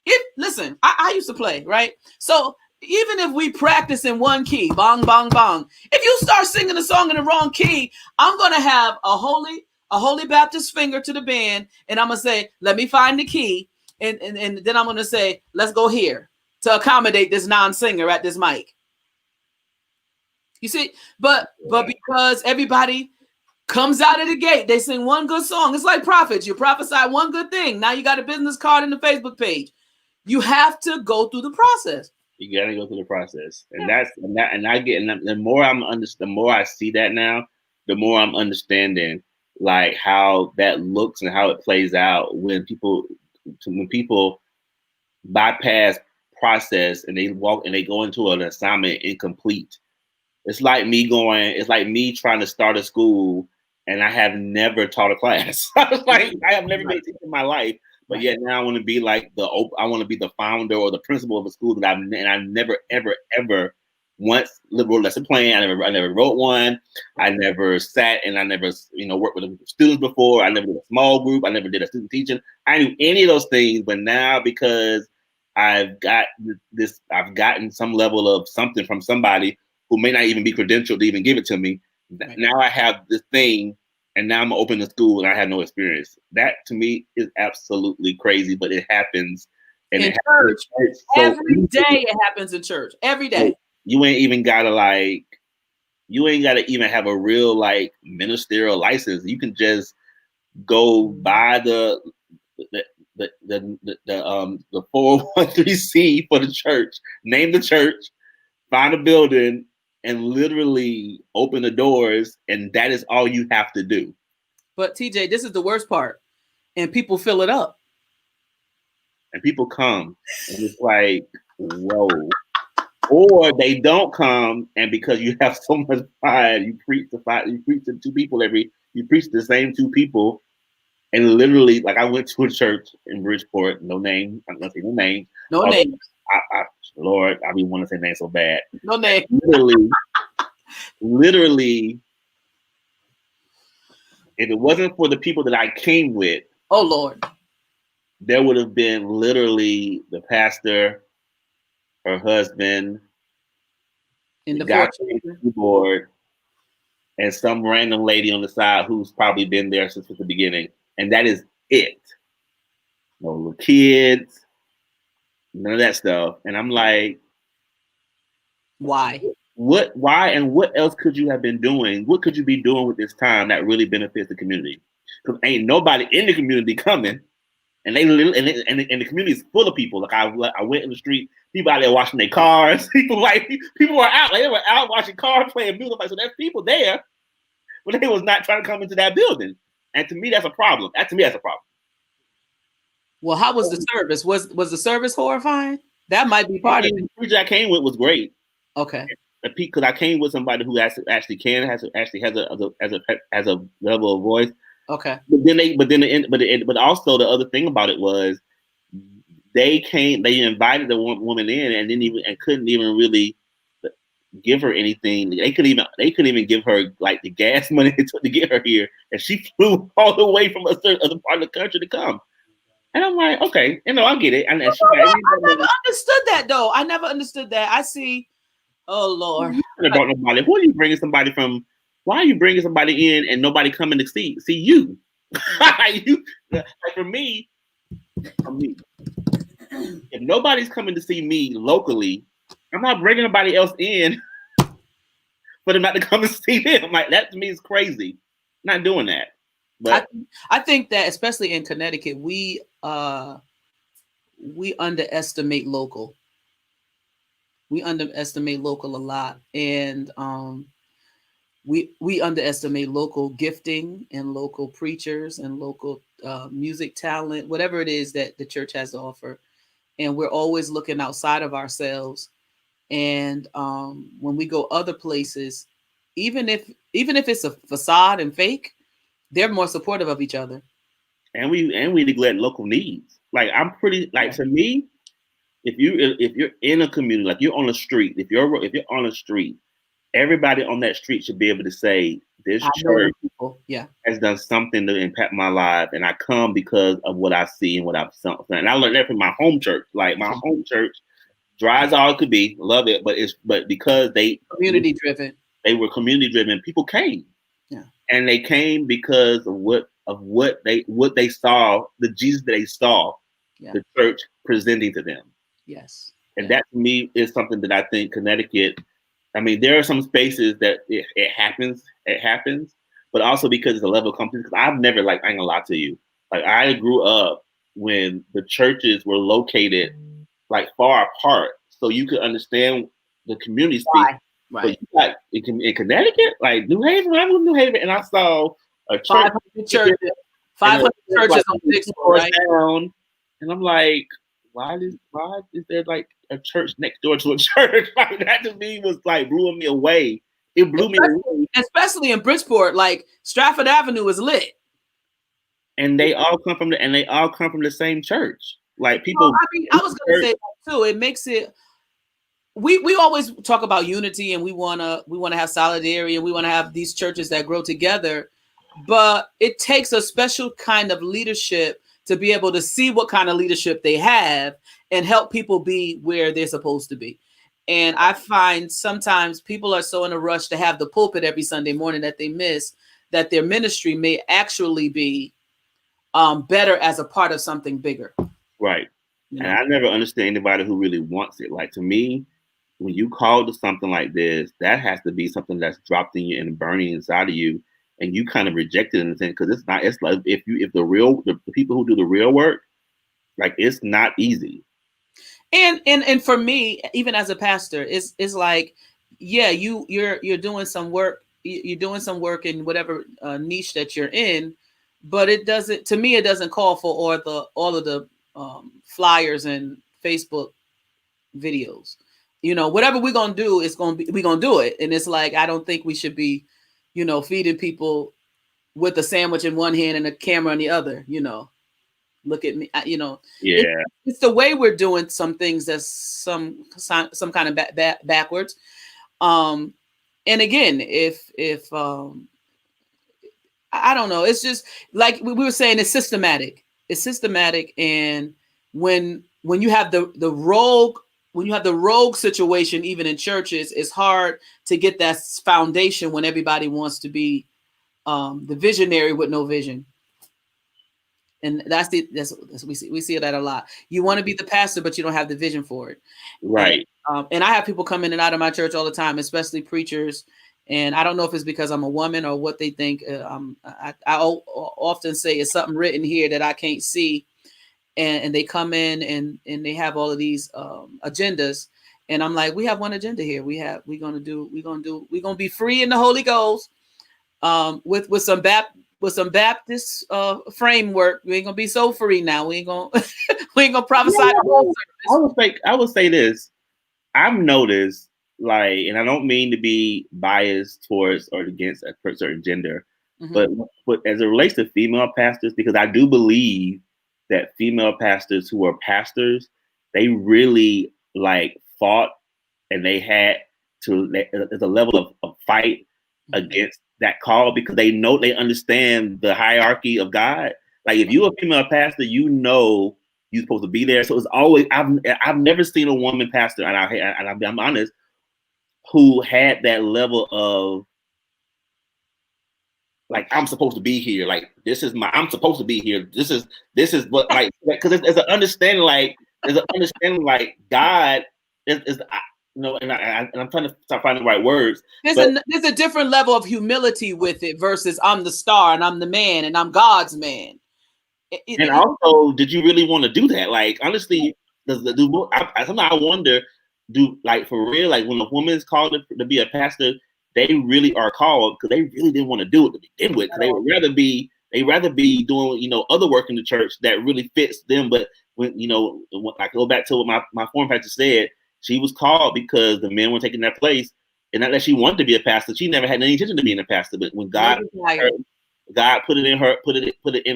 it? Listen, I used to play, right? So even if we practice in one key, bong, bong, bong, if you start singing a song in the wrong key, I'm going to have a holy Baptist finger to the band. And I'm going to say, let me find the key. And then I'm going to say, let's go here to accommodate this non-singer at this mic. You see, but because everybody comes out of the gate, they sing one good song. It's like prophets. You prophesy one good thing. Now you got a business card in the Facebook page. You have to go through the process. You gotta go through the process, and the more I see that now, the more I'm understanding like how that looks and how it plays out when people bypass process and they go into an assignment incomplete. It's like me trying to start a school and I have never taught a class. I have never been a teacher in my life, but yet now I want to be like I want to be the founder or the principal of a school that I've never ever once wrote a lesson plan. I never wrote one. I never sat and I never worked with students before. I never did a small group. I never did a student teaching. I knew any of those things, but now because I've gotten some level of something from somebody who may not even be credentialed to even give it to me. Right. Now I have this thing, and now I'm open to school, and I have no experience. That to me is absolutely crazy, but it happens. And in church, every day it happens in church. Every day. You ain't even gotta even have a real like ministerial license. You can just go buy the 401(c) for the church, name the church, find a building, and literally open the doors, and that is all you have to do. But TJ, this is the worst part, and people fill it up, and people come, and it's like, whoa. Or they don't come, and because you have so much pride, you preach to two people you preach to the same two people. And literally, like I went to a church in Bridgeport, no name. I'm not saying no names. No names. Lord, I be want to say names so bad. No name. Literally, if it wasn't for the people that I came with, oh Lord, there would have been literally the pastor, her husband, in the guy on the keyboard, and some random lady on the side who's probably been there since the beginning. And that is it. No little kids, none of that stuff. And I'm like, why? Why and what else could you have been doing? What could you be doing with this time that really benefits the community? Because ain't nobody in the community coming. And the community is full of people. Like I went in the street, people out there washing their cars. People were out. Like they were out washing cars, playing music. Like, so there's people there, but they was not trying to come into that building. And to me, that's a problem. Well, how was the service? Was the service horrifying? That might be part of it. The preacher I came with was great. Okay. Because I came with somebody who has a level of voice. Okay. But also the other thing about it was they invited the woman in and couldn't even really give her anything. They couldn't even give her like the gas money to get her here, and she flew all the way from a certain other part of the country to come. And I'm like, okay, I get it. I never understood that though. I never understood that. I see. Oh Lord. About nobody. Who are you bringing somebody from? Why are you bringing somebody in and nobody coming to see you? Like for me, from me. If nobody's coming to see me locally, I'm not bringing anybody else in for them not to come and see them. Like, that to me is crazy. I'm not doing that. But I think that especially in Connecticut, we underestimate local. We underestimate local a lot, and we underestimate local gifting and local preachers and local music talent, whatever it is that the church has to offer. And we're always looking outside of ourselves. And when we go other places, even if it's a facade and fake, they're more supportive of each other. And we neglect local needs. Like, I'm pretty, like, to me, if you're in a community, like you're on the street, if you're on a street, everybody on that street should be able to say, this church has done something to impact my life, and I come because of what I see and what I've seen. And I learned that from my home church. Like, my home church, dry as all it could be, love it, but because they were community driven, people came. Yeah. And they came because of what they saw, the Jesus that they saw, the church presenting to them. Yes. And that to me is something that I think Connecticut, I mean, there are some spaces that it happens, but also because it's a level of company. Because I've never, like, I ain't gonna lie to you, like, I grew up when the churches were located like far apart, so you could understand the community speak. Right. But you got in Connecticut, like New Haven, I was in New Haven, and I saw a church, 500 churches on 6 floors down, and I'm like, why is there like a church next door to a church? Like, that to me was like blew me away. It blew me away. Especially in Bridgeport, like Stratford Avenue is lit. And they all come from the same church. Like, people. I was gonna say that too. It makes it. We always talk about unity, and we wanna have solidarity, and we wanna have these churches that grow together. But it takes a special kind of leadership to be able to see what kind of leadership they have and help people be where they're supposed to be. And I find sometimes people are so in a rush to have the pulpit every Sunday morning that they miss that their ministry may actually be better as a part of something bigger. Right. You know? And I never understand anybody who really wants it. Like, to me, when you call to something like this, that has to be something that's dropped in you and burning inside of you. And you kind of reject it in a sense, because it's not. It's like if the people who do the real work, like, it's not easy. And for me, even as a pastor, it's like, yeah, you're doing some work. You're doing some work in whatever niche that you're in, but it doesn't call for all of the flyers and Facebook videos. You know, whatever we're gonna do, we're gonna do it. And it's like, I don't think we should be, feeding people with a sandwich in one hand and a camera in the other. Look at me. Yeah. It's the way we're doing some things that's some kind of backwards. And again, if I don't know, it's just like we were saying, it's systematic. It's systematic, and when you have the rogue situation, even in churches, it's hard to get that foundation when everybody wants to be the visionary with no vision. And that's we see that a lot. You want to be the pastor, but you don't have the vision for it. Right. And I have people come in and out of my church all the time, especially preachers. And I don't know if it's because I'm a woman or what they think. I often say it's something written here that I can't see. And they come in and they have all of these agendas. And I'm like, we have one agenda here. We're gonna be free in the Holy Ghost, with some Baptist framework. We ain't gonna be so free now. We ain't gonna prophesy. I would say this. I've noticed, like, and I don't mean to be biased towards or against a certain gender, but as it relates to female pastors, because I do believe that female pastors who are pastors, they really like fought, and they had to. There's a level of fight against that call, because they understand the hierarchy of God. Like, if you're a female pastor, you're supposed to be there. So it's always, I've never seen a woman pastor, and I'm honest, who had that level of like I'm supposed to be here. Like I'm supposed to be here. This is what like because there's an understanding like God is and I'm trying to start finding the right words. There's a different level of humility with it versus I'm the star and I'm the man and I'm God's man. And also, did you really want to do that? Like honestly, sometimes I wonder, like for real, like when a woman is called to be a pastor, they really are called because they really didn't want to do it to begin with. They would rather be doing other work in the church that really fits them. But when I go back to what my former pastor said, she was called because the men were taking that place, and not that she wanted to be a pastor. She never had any intention of being a pastor. But when God put it in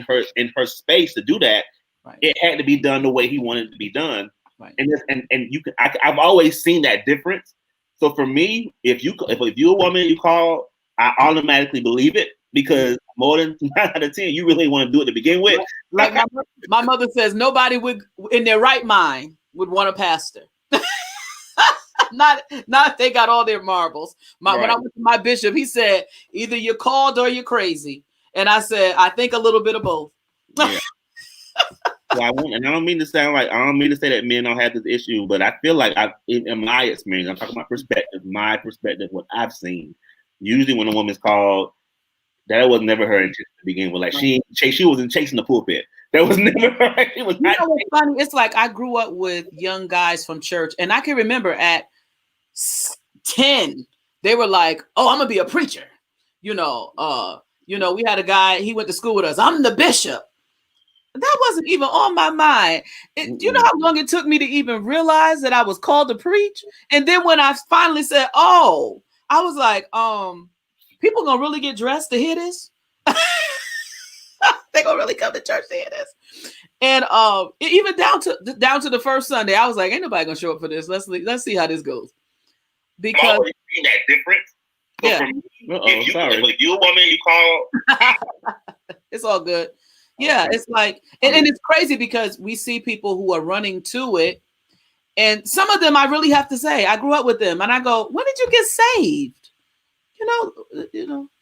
her space to do that, right. It had to be done the way He wanted it to be done. Right. And you can I've always seen that difference. So for me, if you're a woman you call, I automatically believe it because more than 9 out of 10, you really want to do it to begin with. Like my mother says, nobody would in their right mind would want a pastor. Not if they got all their marbles. When I went to my bishop, he said, either you're called or you're crazy. And I said, I think a little bit of both. Yeah. I don't mean to say that men don't have this issue, but I feel like in my experience, I'm talking about my perspective, what I've seen. Usually when a woman's called, that was never her intention to begin with. Like she wasn't chasing the pulpit. That was never her. It was not. What's funny? It's like I grew up with young guys from church, and I can remember at 10, they were like, "Oh, I'm gonna be a preacher." We had a guy. He went to school with us. I'm the bishop. That wasn't even on my mind. Do you know how long it took me to even realize that I was called to preach? And then when I finally said, "Oh," I was like, people gonna really get dressed to hear this? They gonna really come to church to hear this? And even down to the first Sunday, I was like, "Ain't nobody gonna show up for this. Let's see how this goes." Because you see that difference. So yeah. If you a woman, you call. It's all good. Yeah, it's like, and it's crazy because we see people who are running to it, and some of them I really have to say, I grew up with them, and I go, when did you get saved?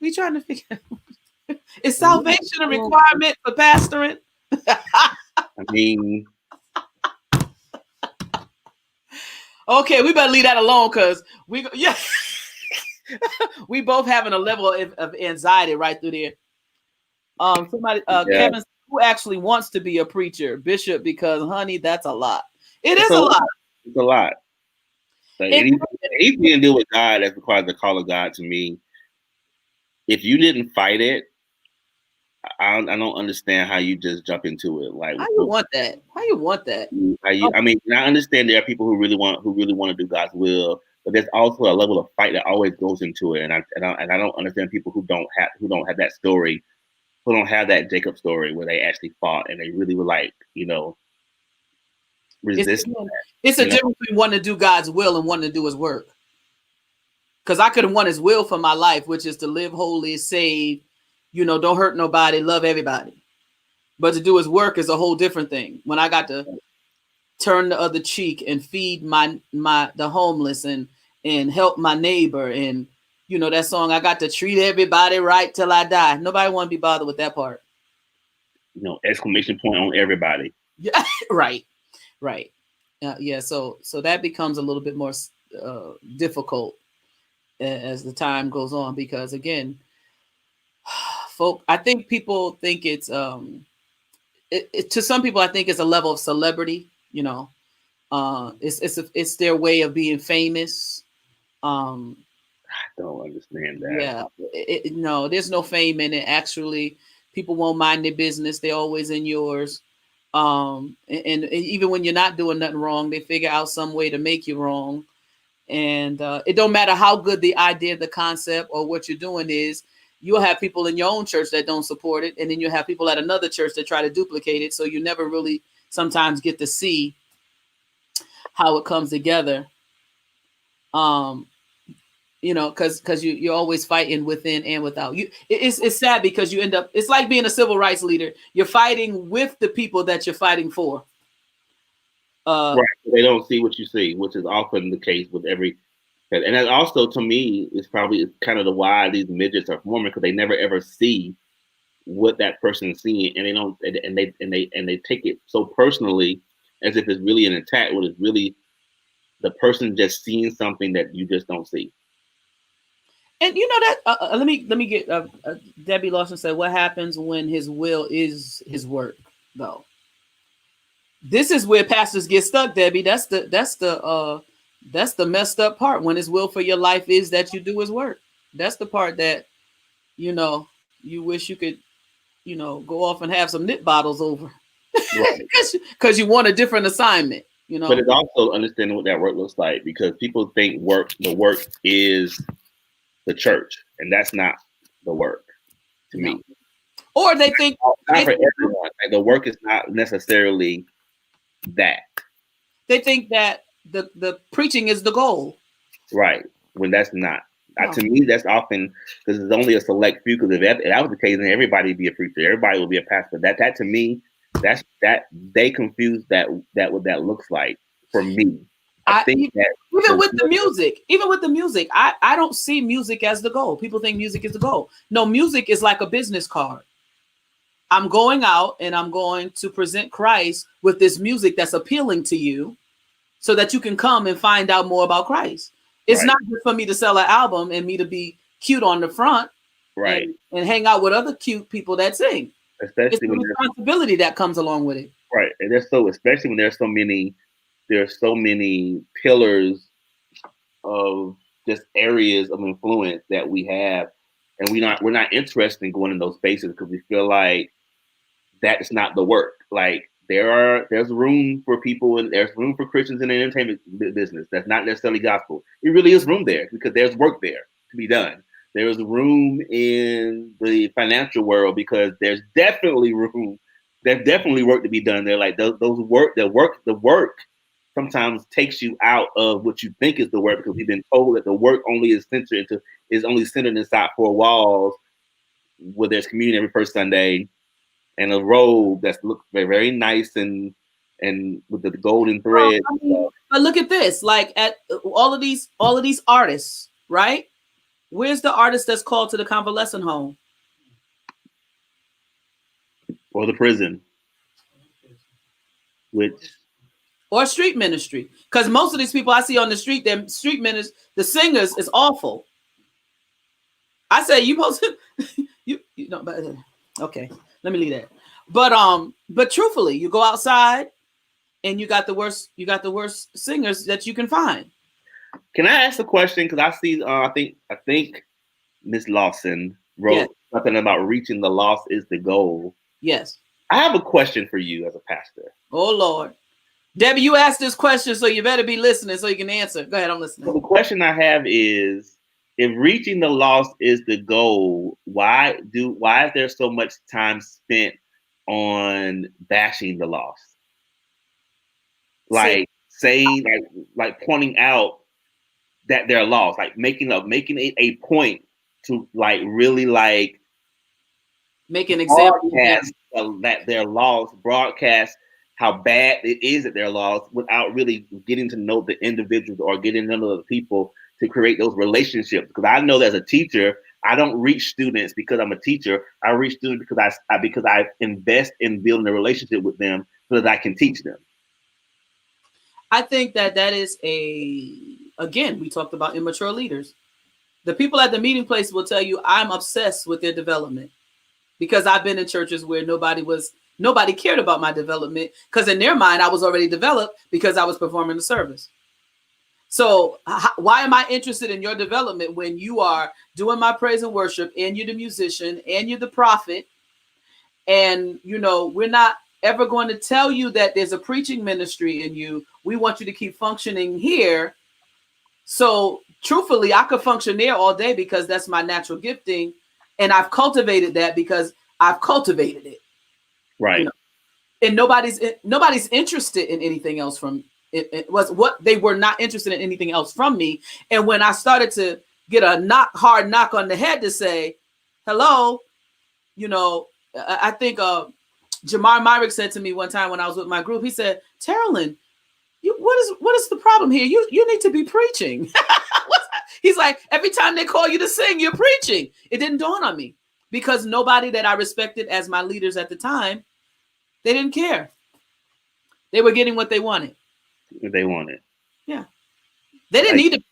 We trying to figure out, is salvation a requirement for pastoring? I mean, okay, we better leave that alone because we both having a level of anxiety right through there. Kevin, who actually wants to be a preacher, bishop, because honey, that's a lot. It's a lot. It's a lot. Like anything to do with God that requires the call of God to me, if you didn't fight it, I don't understand how you just jump into it. Like, how you want that? I mean, I understand there are people who really want to do God's will, but there's also a level of fight that always goes into it, and I don't understand people who don't have that story. Who don't have that Jacob story where they actually fought and they really were like, resist. It's a difference between wanting to do God's will and wanting to do His work. Because I could have won His will for my life, which is to live holy, save, don't hurt nobody, love everybody. But to do His work is a whole different thing. When I got to turn the other cheek and feed the homeless and help my neighbor and that song, I got to treat everybody right till I die. Nobody want to be bothered with that part. Exclamation point on everybody. Yeah, right. Yeah, so that becomes a little bit more difficult as the time goes on because again, I think people think it's to some people I think it's a level of celebrity. It's their way of being famous. I don't understand that. Yeah, no, there's no fame in it. Actually, people won't mind their business. They're always in yours. And even when you're not doing nothing wrong, they figure out some way to make you wrong. And it don't matter how good the idea, the concept, or what you're doing is. You'll have people in your own church that don't support it, and then you'll have people at another church that try to duplicate it. So you never really sometimes get to see how it comes together. Because you're always fighting within and without. It's sad because you end up. It's like being a civil rights leader. You're fighting with the people that you're fighting for. Right. They don't see what you see, which is often the case with every And that also, to me, is probably kind of the why these midgets are forming, because they never ever see what that person is seeing, and they don't, and they take it so personally, as if it's really an attack, when it's really the person just seeing something that you just don't see. And you know that let me get Debbie Lawson said, what happens when his will is his work, though? This is where pastors get stuck, Debbie. That's the messed up part, when his will for your life is that you do his work. That's the part that, you know, you wish you could, you know, go off and have some nip bottles over, because you want a different assignment, you know. But it's also understanding what that work looks like, because people think the work is the church, and that's not the work to me. Or they think not for everyone. Like, the work is not necessarily that. They think that the preaching is the goal, right? When that's not. To me, that's often, because it's only a select few. Because if that was the case, then everybody would be a preacher, everybody would be a pastor. That to me, that they confuse that what that looks like for me. I think that even with the music, I don't see music as the goal. People think music is the goal. No, music is like a business card. I'm going out and I'm going to present Christ with this music that's appealing to you, so that you can come and find out more about Christ. It's not just for me to sell an album and me to be cute on the front, right, and hang out with other cute people that sing. Especially it's the responsibility that comes along with it. Right, and especially when there's so many pillars of just areas of influence that we have, and we're not interested in going in those spaces because we feel like that's not the work. Like, there's room for people, and there's room for Christians in the entertainment business. That's not necessarily gospel. It really is room there, because there's work there to be done. There's room in the financial world, because there's definitely room. There's definitely work to be done there. Like, the work sometimes takes you out of what you think is the work, because we've been told that the work only is centered inside four walls, where there's communion every first Sunday, and a robe that's look very, very nice and with the golden thread. But look at this, like, at all of these artists, right? Where's the artist that's called to the convalescent home? Or the prison. Or street ministry. Because most of these people I see on the street, them street ministers, the singers, is awful. I say you posted you know, but okay, let me leave that. But truthfully, you go outside and you got the worst singers that you can find. Can I ask a question? Because I see I think Miss Lawson wrote something about reaching the lost is the goal. Yes. I have a question for you as a pastor. Oh Lord. Debbie, you asked this question, so you better be listening so you can answer. Go ahead, I'm listening. So the question I have is, if reaching the lost is the goal, why is there so much time spent on bashing the lost? Like saying, like pointing out that they're lost, like making a point to like really like make an example that they're lost, broadcast how bad it is that they're lost, without really getting to know the individuals or getting to know the people to create those relationships. Because I know that as a teacher, I don't reach students because I'm a teacher. I reach students because I invest in building a relationship with them so that I can teach them. I think that is again, we talked about immature leaders. The people at the meeting place will tell you I'm obsessed with their development, because I've been in churches where nobody cared about my development, because in their mind I was already developed because I was performing the service. So why am I interested in your development when you are doing my praise and worship, and you're the musician, and you're the prophet, and you know we're not ever going to tell you that there's a preaching ministry in you. We want you to keep functioning here. So truthfully, I could function there all day because that's my natural gifting, and I've cultivated that because I've cultivated it. Right. You know? And nobody's interested in anything else from it. It was what they were not interested in anything else from me. And when I started to get a hard knock on the head to say, hello, you know, I think Jamar Myrick said to me one time when I was with my group, he said, Tarolyn, what is the problem here? You need to be preaching. He's like, every time they call you to sing, you're preaching. It didn't dawn on me because nobody that I respected as my leaders at the time, they didn't care. They were getting what they wanted. They wanted. Yeah. They didn't need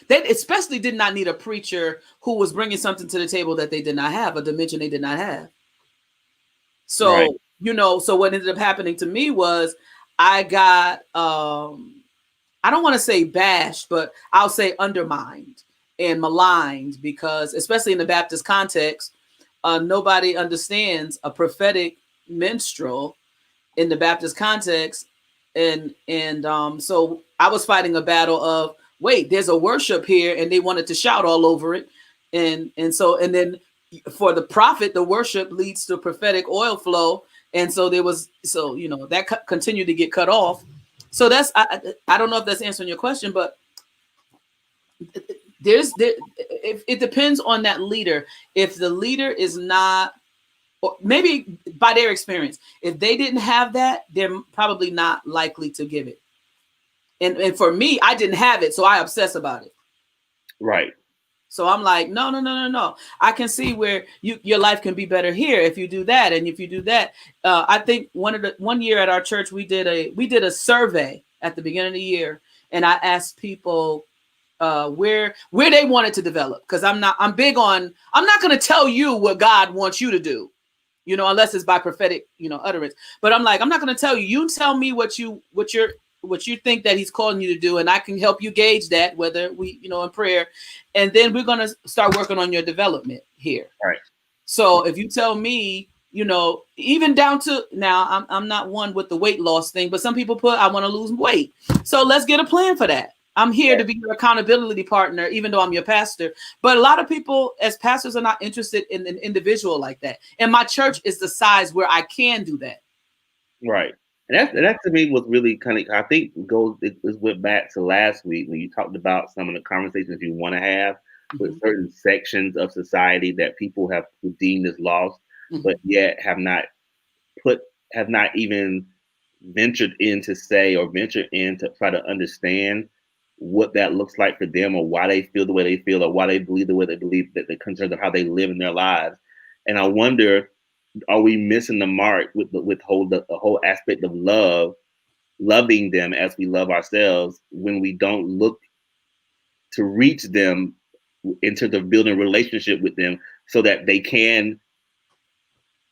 they especially did not need a preacher who was bringing something to the table that they did not have, a dimension they did not have. So, right. So what ended up happening to me was I got, I don't want to say bashed, but I'll say undermined and maligned because, especially in the Baptist context, nobody understands a prophetic minstrel in the Baptist context. And so I was fighting a battle of, wait, there's a worship here and they wanted to shout all over it. And then for the prophet, the worship leads to prophetic oil flow. And so that continued to get cut off. So I don't know if that's answering your question, but it depends on that leader. If the leader is not, or maybe by their experience, if they didn't have that, they're probably not likely to give it. And for me, I didn't have it, so I obsess about it. Right. So I'm like, no. I can see where your life can be better here if you do that, and if you do that. I think one year at our church we did a survey at the beginning of the year, and I asked people where they wanted to develop, because I'm not going to tell you what God wants you to do, unless it's by prophetic utterance. But I'm like, I'm not going to tell you. You tell me what you think that he's calling you to do, and I can help you gauge that, whether we, in prayer, and then we're going to start working on your development here. Right. So if you tell me, even down to now, I'm not one with the weight loss thing, but some people put, I want to lose weight. So let's get a plan for that. I'm here to be your accountability partner, even though I'm your pastor. But a lot of people as pastors are not interested in an individual like that. And my church is the size where I can do that. Right. And that to me was really kind of, I think it went back to last week when you talked about some of the conversations you want to have with certain sections of society that people have deemed as lost, but yet have not even ventured in to say or ventured in to try to understand what that looks like for them, or why they feel the way they feel, or why they believe the way they believe, that they're concerned of how they live in their lives. And I wonder, are we missing the mark with the whole aspect of loving them as we love ourselves, when we don't look to reach them in terms of building a relationship with them so that they can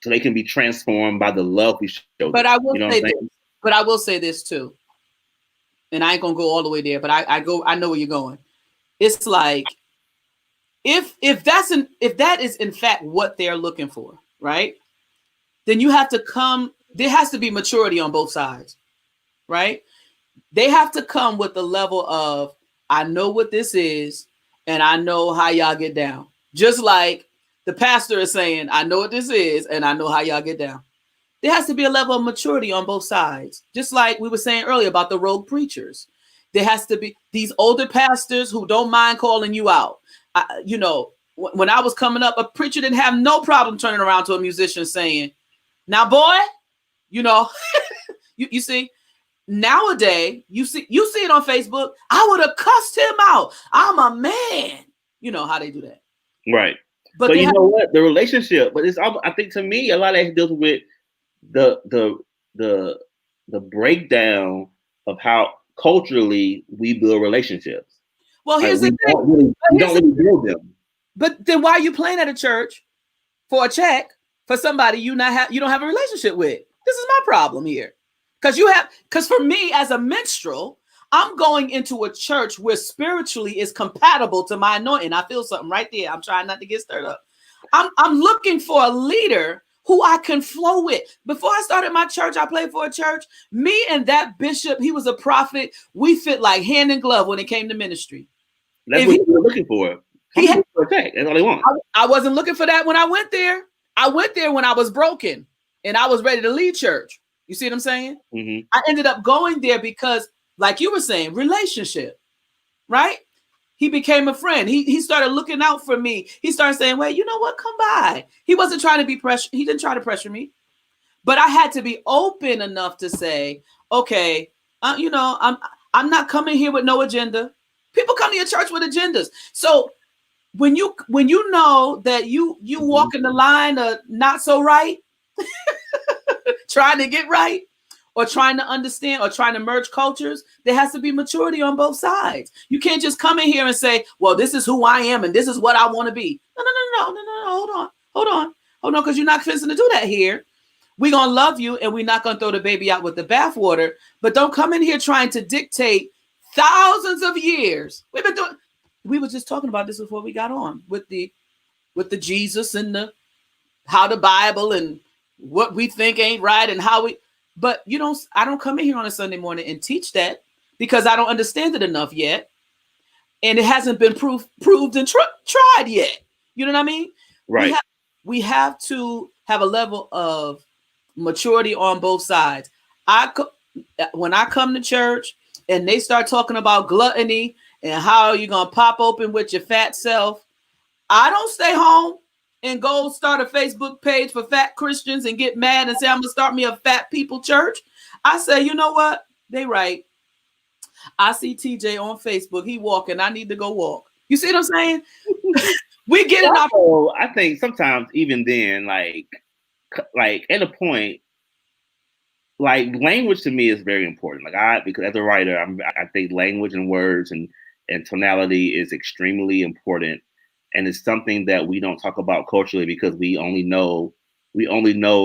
be transformed by the love we show them. But I will say this too. And I ain't gonna go all the way there, but I know where you're going. It's like, if that is in fact what they're looking for, right? Then you have to there has to be maturity on both sides, right? They have to come with the level of, I know what this is, and I know how y'all get down. Just like the pastor is saying, I know what this is, and I know how y'all get down. There has to be a level of maturity on both sides. Just like we were saying earlier about the rogue preachers. There has to be these older pastors who don't mind calling you out. When I was coming up, a preacher didn't have no problem turning around to a musician saying, now, boy, you see, nowadays, you see it on Facebook. I would have cussed him out. I'm a man. You know how they do that. Right. But you know what? The relationship, but I think to me, a lot of that deals with the breakdown of how culturally we build relationships. Well, here's the thing. We don't really build them. But then why are you playing at a church for a check for somebody you don't have a relationship with? This is my problem here. Because for me as a minstrel, I'm going into a church where spiritually is compatible to my anointing. I feel something right there. I'm trying not to get stirred up. I'm looking for a leader who I can flow with. Before I started my church, I played for a church. Me and that bishop, he was a prophet. We fit like hand in glove when it came to ministry. That's what you were looking for. That's all they want. I wasn't looking for that when I went there. I went there when I was broken and I was ready to lead church. You see what I'm saying? Mm-hmm. I ended up going there because, like you were saying, relationship, right? He became a friend. He started looking out for me. He started saying, well, you know what? Come by. He wasn't trying to be pressure. He didn't try to pressure me, but I had to be open enough to say, okay, I'm not coming here with no agenda. People come to your church with agendas. So when you know that you walk in the line of not so right, trying to get right, or trying to understand, or trying to merge cultures, there has to be maturity on both sides. You can't just come in here and say, well, this is who I am and this is what I want to be. No. Hold on, because you're not fixing to do that here. We're going to love you, and we're not going to throw the baby out with the bathwater, but don't come in here trying to dictate thousands of years. We were just talking about this before we got on with the Jesus and how the Bible and what we think ain't right and how we, but I don't come in here on a Sunday morning and teach that because I don't understand it enough yet. And it hasn't been proved and tried yet. You know what I mean? Right. We have to have a level of maturity on both sides. When I come to church and they start talking about gluttony and how you're going to pop open with your fat self, I don't stay home and go start a Facebook page for fat Christians and get mad and say, I'm going to start me a fat people church. I say, you know what? They right. I see TJ on Facebook. He walking. I need to go walk. You see what I'm saying? We get it. I think sometimes even then, like at a point, like language to me is very important. Because as a writer, I think language and words and tonality is extremely important. And it's something that we don't talk about culturally because we only know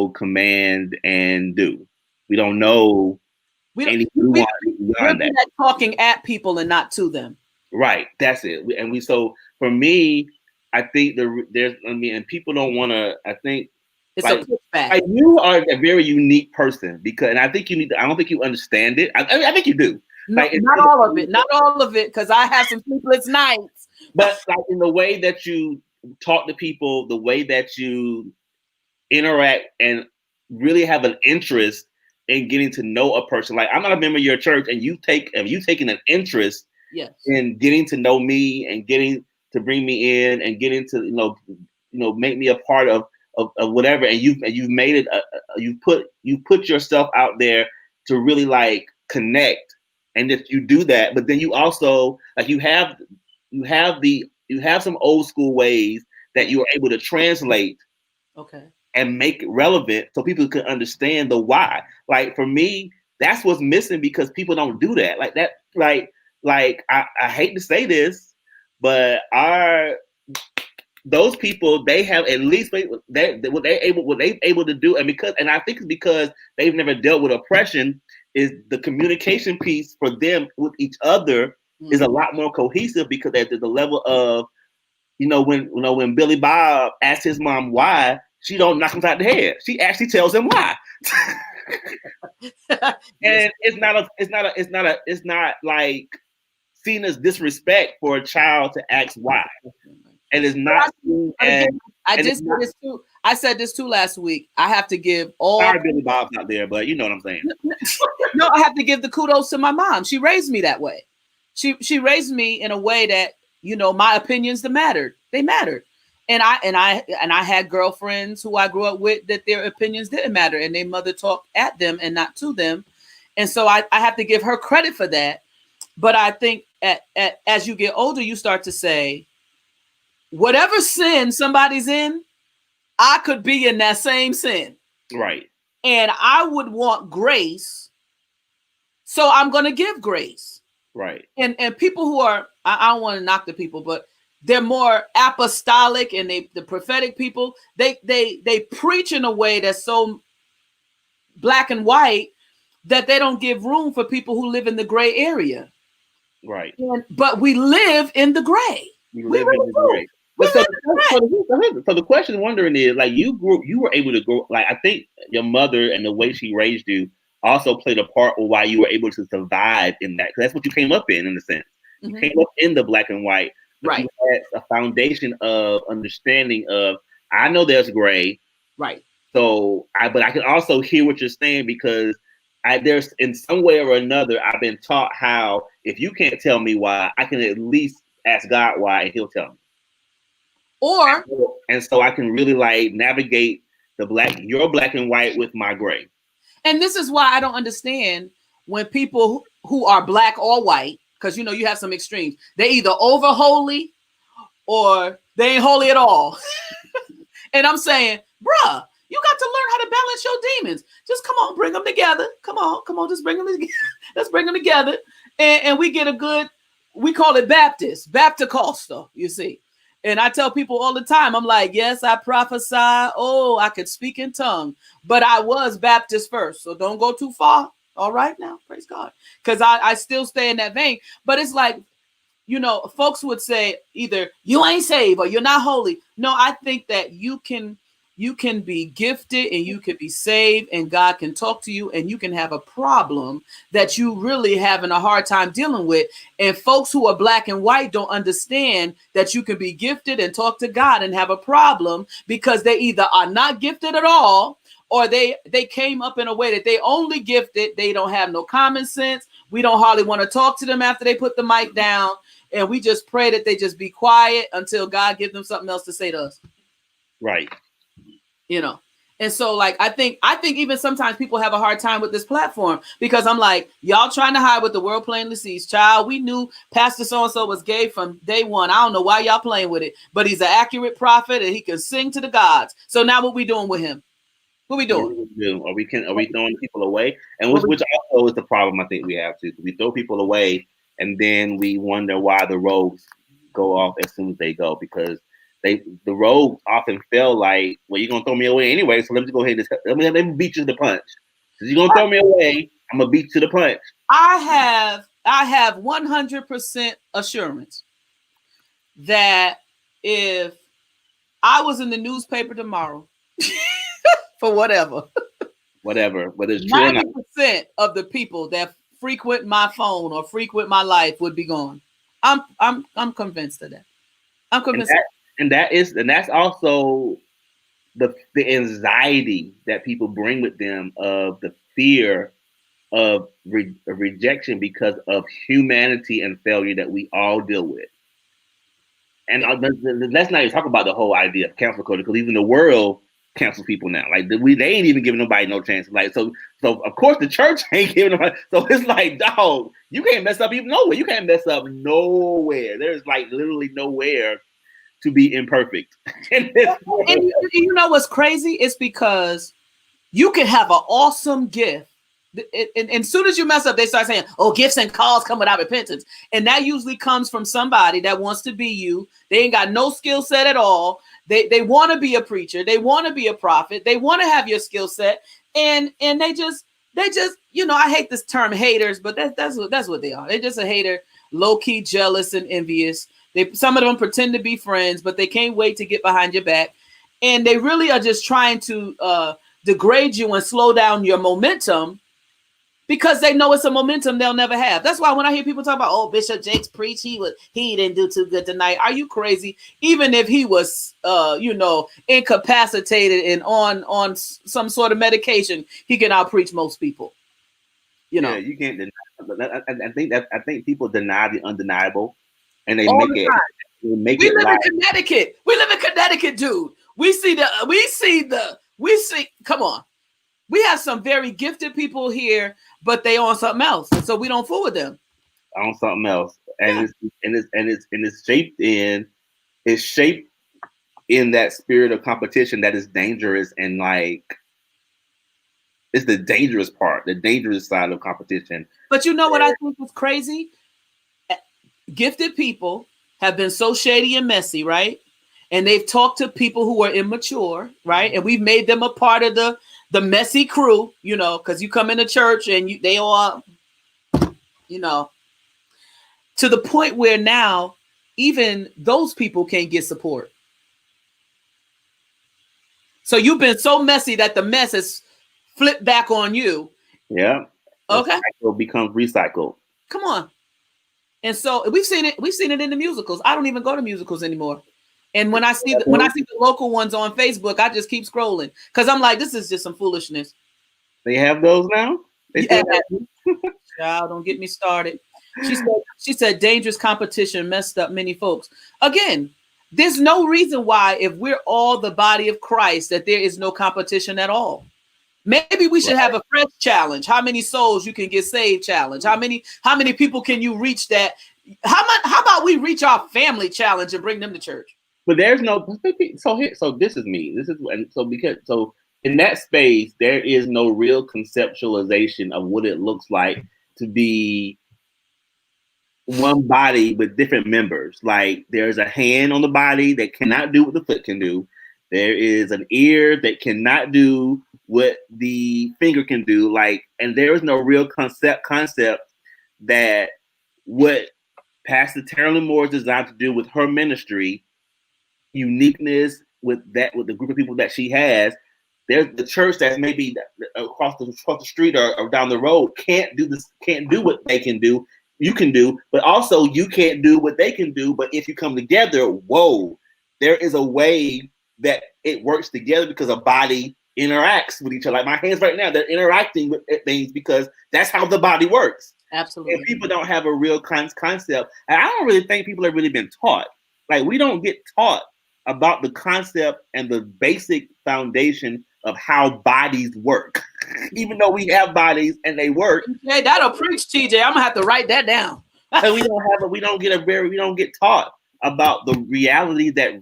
command and do. We don't know any nuance beyond that. Talking at people and not to them. Right, that's it. And so for me, I think and people don't want to. I think it's a pushback. Like you are a very unique person and I think you need. I don't think you understand it. I think you do. No, not all of it, because I have some sleepless nights. But like in the way that you talk to people, the way that you interact and really have an interest in getting to know a person. Like I'm not a member of your church, and you've taken an interest in getting to know me and getting to bring me in and getting to make me a part of whatever. And you've made it. You put yourself out there to really like connect. And if you do that, but then you also like you have some old school ways that you are able to translate, and make it relevant so people can understand the why. Like for me, that's what's missing because people don't do that. Like that. Like I hate to say this, but those people, they have at least what they're able to do, and I think it's because they've never dealt with oppression. Is the communication piece for them with each other is a lot more cohesive because there's a level of, when Billy Bob asks his mom why, she don't knock him upside the head. She actually tells him why. And it's not like seen as disrespect for a child to ask why. And it's not. I said this too last week. I have to give all. Sorry, Billy Bob's not there, but you know what I'm saying. No, I have to give the kudos to my mom. She raised me that way. She raised me in a way that my opinions mattered. They mattered, and I had girlfriends who I grew up with that their opinions didn't matter, and their mother talked at them and not to them, and so I have to give her credit for that. But I think as you get older, you start to say, whatever sin somebody's in, I could be in that same sin. Right. And I would want grace. So I'm going to give grace. Right. And people who are, I don't want to knock the people, but they're more apostolic and the prophetic people, they preach in a way that's so black and white that they don't give room for people who live in the gray area. Right. But we live in the gray. We live in the gray. But so the question wondering is, like, you were able to grow, like, I think your mother and the way she raised you also played a part of why you were able to survive in that. Because that's what you came up in a sense. You came up in the black and white. Right. You had a foundation of understanding of, I know there's gray. Right. So, but I can also hear what you're saying because there's in some way or another, I've been taught how, if you can't tell me why, I can at least ask God why and he'll tell me. And so I can really like navigate your black and white with my gray. And this is why I don't understand when people who are black or white because you know you have some extremes. They either over holy or they ain't holy at all. And I'm saying, bruh, you got to learn how to balance your demons. Just come on, bring them together. Come on, just bring them together. Let's bring them together. And we get a good, we call it Baptist-costal, you see. And I tell people all the time, I'm like, yes, I prophesy. Oh, I could speak in tongue, but I was Baptist first. So don't go too far. All right now, praise God. Because I still stay in that vein. But it's like, you know, folks would say either you ain't saved or you're not holy. No, I think that you can be gifted and you can be saved and God can talk to you and you can have a problem that you really having a hard time dealing with. And folks who are black and white don't understand that you can be gifted and talk to God and have a problem because they either are not gifted at all or they came up in a way that they only gifted. They don't have no common sense. We don't hardly want to talk to them after they put the mic down. And we just pray that they just be quiet until God gives them something else to say to us. Right. You know, and so like I think even sometimes people have a hard time with this platform because I'm like, y'all trying to hide what the world plainly sees. Child, we knew Pastor so-and-so was gay from day one. I don't know why y'all playing with it, but he's an accurate prophet and he can sing to the gods. So now what we doing with him? What we doing? Are we throwing people away? And which also is the problem I think we have too. We throw people away and then we wonder why the rogues go off as soon as they go because the rogues often feel like, well, you're gonna throw me away anyway, so let me just go ahead and let me beat you to the punch. Because you're gonna throw me away, I'm gonna beat you to the punch. I have 100% assurance that if I was in the newspaper tomorrow, for whether it's true or not, 90% of the people that frequent my phone or frequent my life would be gone. I'm convinced of that. I'm convinced. And that's also the anxiety that people bring with them of the fear of rejection because of humanity and failure that we all deal with. And let's not even talk about the whole idea of cancel culture because even the world cancels people now. Like they ain't even giving nobody no chance. Like so of course the church ain't giving nobody. So it's like, dog, you can't mess up even nowhere. You can't mess up nowhere. There's like literally nowhere to be imperfect. And you know what's crazy? It's because you can have an awesome gift. And as soon as you mess up, they start saying, oh, gifts and calls come without repentance. And that usually comes from somebody that wants to be you. They ain't got no skill set at all. They want to be a preacher. They want to be a prophet. They want to have your skill set. And they just, you know, I hate this term haters, but that's what they are. They're just a hater, low-key jealous and envious. Some of them pretend to be friends, but they can't wait to get behind your back. And they really are just trying to degrade you and slow down your momentum because they know it's a momentum they'll never have. That's why when I hear people talk about, oh, Bishop Jakes preach, he didn't do too good tonight. Are you crazy? Even if he was, you know, incapacitated and on some sort of medication, he can out-preach most people. You know, yeah, you can't deny. I think people deny the undeniable. And they all make the it. We live in Connecticut. We live in Connecticut, dude. We see. Come on, we have some very gifted people here, but they on something else, so we don't fool with them. On something else, and it's shaped in that spirit of competition that is dangerous and like it's the dangerous part, the dangerous side of competition. But you know what I think is crazy? Gifted people have been so shady and messy, right? And they've talked to people who are immature, right? And we've made them a part of the messy crew, you know, because you come into church and they all, you know, to the point where now even those people can't get support. So you've been so messy that the mess has flipped back on you. Yeah. Okay. It becomes recycled. Come on. And so we've seen it in the musicals. I don't even go to musicals anymore. And when I see the local ones on Facebook, I just keep scrolling because I'm like, this is just some foolishness. They have those now? Child, don't get me started. She said dangerous competition messed up many folks. Again, there's no reason why, if we're all the body of Christ, that there is no competition at all. Maybe we should have a fresh challenge. How many souls you can get saved challenge? How many people can you reach that? How about we reach our family challenge and bring them to church? But there's no so this is me. This is so in that space, there is no real conceptualization of what it looks like to be one body with different members. Like there's a hand on the body that cannot do what the foot can do. There is an ear that cannot do what the finger can do. Like, and there is no real concept that what Pastor Tarolyn Moore is designed to do with her ministry, uniqueness with the group of people that she has. There's the church that's maybe across the street or down the road can't do what they can do. You can do, but also you can't do what they can do. But if you come together, whoa, there is a way that it works together because a body interacts with each other. Like my hands right now, they're interacting with things because that's how the body works. Absolutely. And people don't have a real concept. And I don't really think people have really been taught. Like we don't get taught about the concept and the basic foundation of how bodies work, even though we have bodies and they work. Hey, that'll preach, TJ. I'm gonna have to write that down. And we don't get taught about the reality that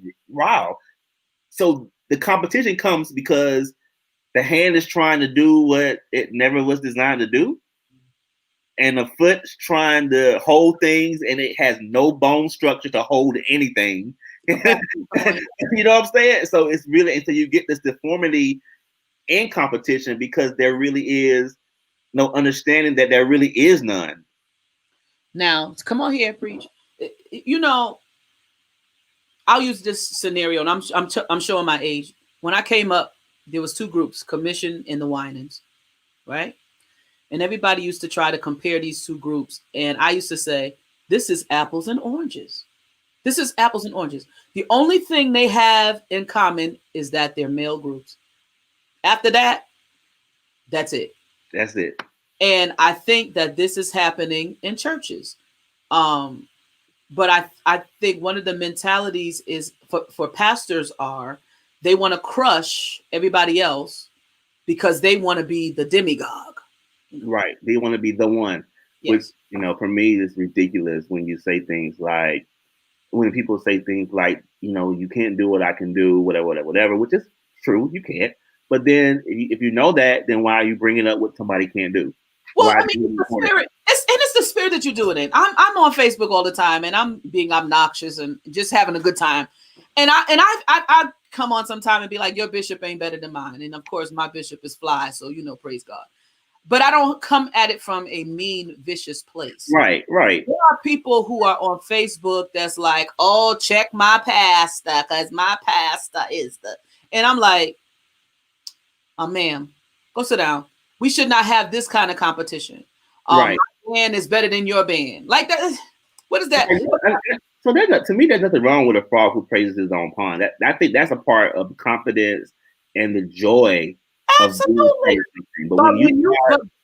So the competition comes because the hand is trying to do what it never was designed to do, and the foot's trying to hold things, and it has no bone structure to hold anything. You know what I'm saying? So it's really until you get this deformity in competition because there really is no understanding that there really is none. Now, come on here, preach. You know, I'll use this scenario, and I'm showing my age. When I came up, there was two groups, Commission and the Winans, right? And everybody used to try to compare these two groups, and I used to say, "This is apples and oranges. This is apples and oranges. The only thing they have in common is that they're male groups. After that, that's it. That's it." And I think that this is happening in churches. But I think one of the mentalities is for pastors they want to crush everybody else because they want to be the demigod. Right. They want to be the one. Yes. Which, for me, is ridiculous when you say things like, when people say things like, you can't do what I can do, whatever, which is true. You can't. But then if you know that, then why are you bringing up what somebody can't do? Well, I mean, it's the spirit. It's the spirit that you do it in. I'm on Facebook all the time, and I'm being obnoxious and just having a good time. And I come on sometime and be like, your bishop ain't better than mine. And of course, my bishop is fly, so praise God. But I don't come at it from a mean, vicious place. Right. There are people who are on Facebook that's like, oh, check my pastor, because my pastor is the. And I'm like, oh, ma'am, go sit down. We should not have this kind of competition. Right. My band is better than your band. Like that. What is that? So to me, there's nothing wrong with a frog who praises his own pond. I think that's a part of confidence and the joy. Absolutely.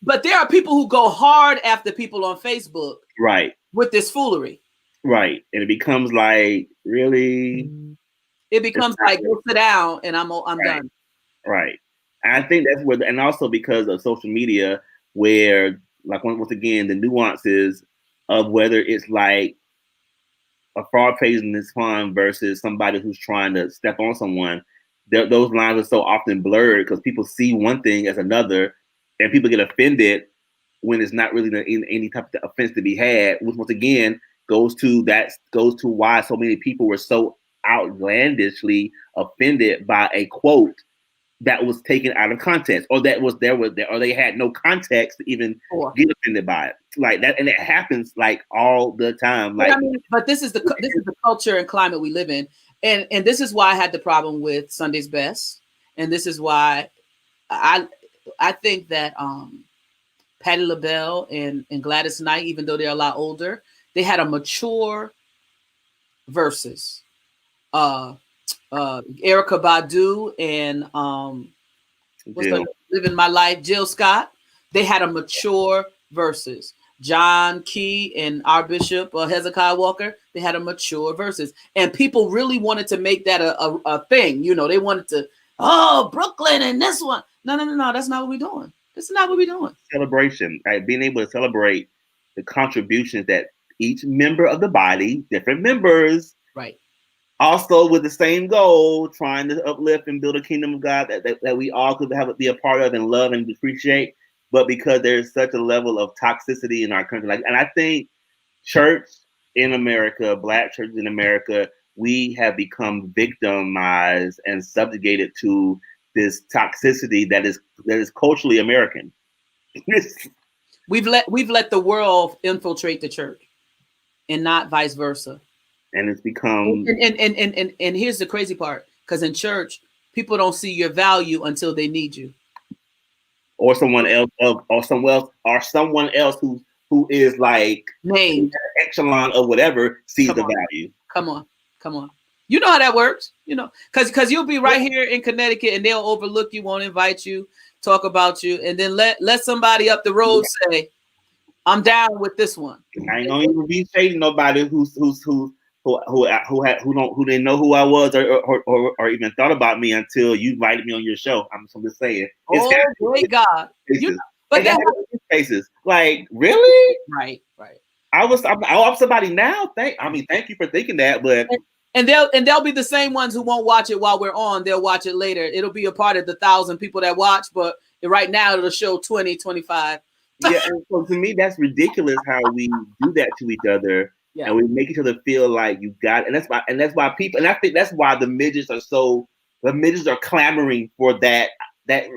But there are people who go hard after people on Facebook. Right. With this foolery. Right. And it becomes like, really? It becomes like, go sit down and I'm done. Right. And I think that's and also because of social media, where, like, once again, the nuances of whether it's like a fraud praising this pond versus somebody who's trying to step on someone, those lines are so often blurred because people see one thing as another, and people get offended when it's not really any type of offense to be had, which once again goes to why so many people were so outlandishly offended by a quote that was taken out of context, or or they had no context to even get offended by it, like that. And it happens like all the time. Like, but this is the culture and climate we live in. And this is why I had the problem with Sunday's Best. And this is why I think that Patti LaBelle and Gladys Knight, even though they're a lot older, they had a mature versus Erykah Badu and Living My Life, Jill Scott. They had a mature versus. John Key and our bishop Hezekiah Walker, they had a mature verses, and people really wanted to make that a thing. They wanted to, Brooklyn and this one. No. That's not what we're doing. This is not what we're doing. Celebration, right? Being able to celebrate the contributions that each member of the body, different members, right, also with the same goal, trying to uplift and build a kingdom of God that we all could be a part of and love and appreciate. But because there's such a level of toxicity in our country, and I think church in America, Black churches in America, we have become victimized and subjugated to this toxicity that is culturally American. we've let the world infiltrate the church, and not vice versa. And it's become and here's the crazy part, because in church, people don't see your value until they need you, or someone else, someone else who is like named echelon of whatever sees the value. Come on. You know how that works, because you'll be right here in Connecticut and they'll overlook you, won't invite you, talk about you, and then let somebody up the road say, I'm down with this one. I ain't gonna even be shading nobody who didn't know who I was or even thought about me until you invited me on your show. I'm just saying. Great God. But that faces, like, really? Right. I'm somebody now. Thank you for thinking that, but and they'll be the same ones who won't watch it while we're on. They'll watch it later. It'll be a part of the 1,000 people that watch, but right now it'll show 20, 25. Yeah, and so to me, that's ridiculous how we do that to each other, and we make each other feel like you got it. And that's why people, and I think that's why the midgets are clamoring for that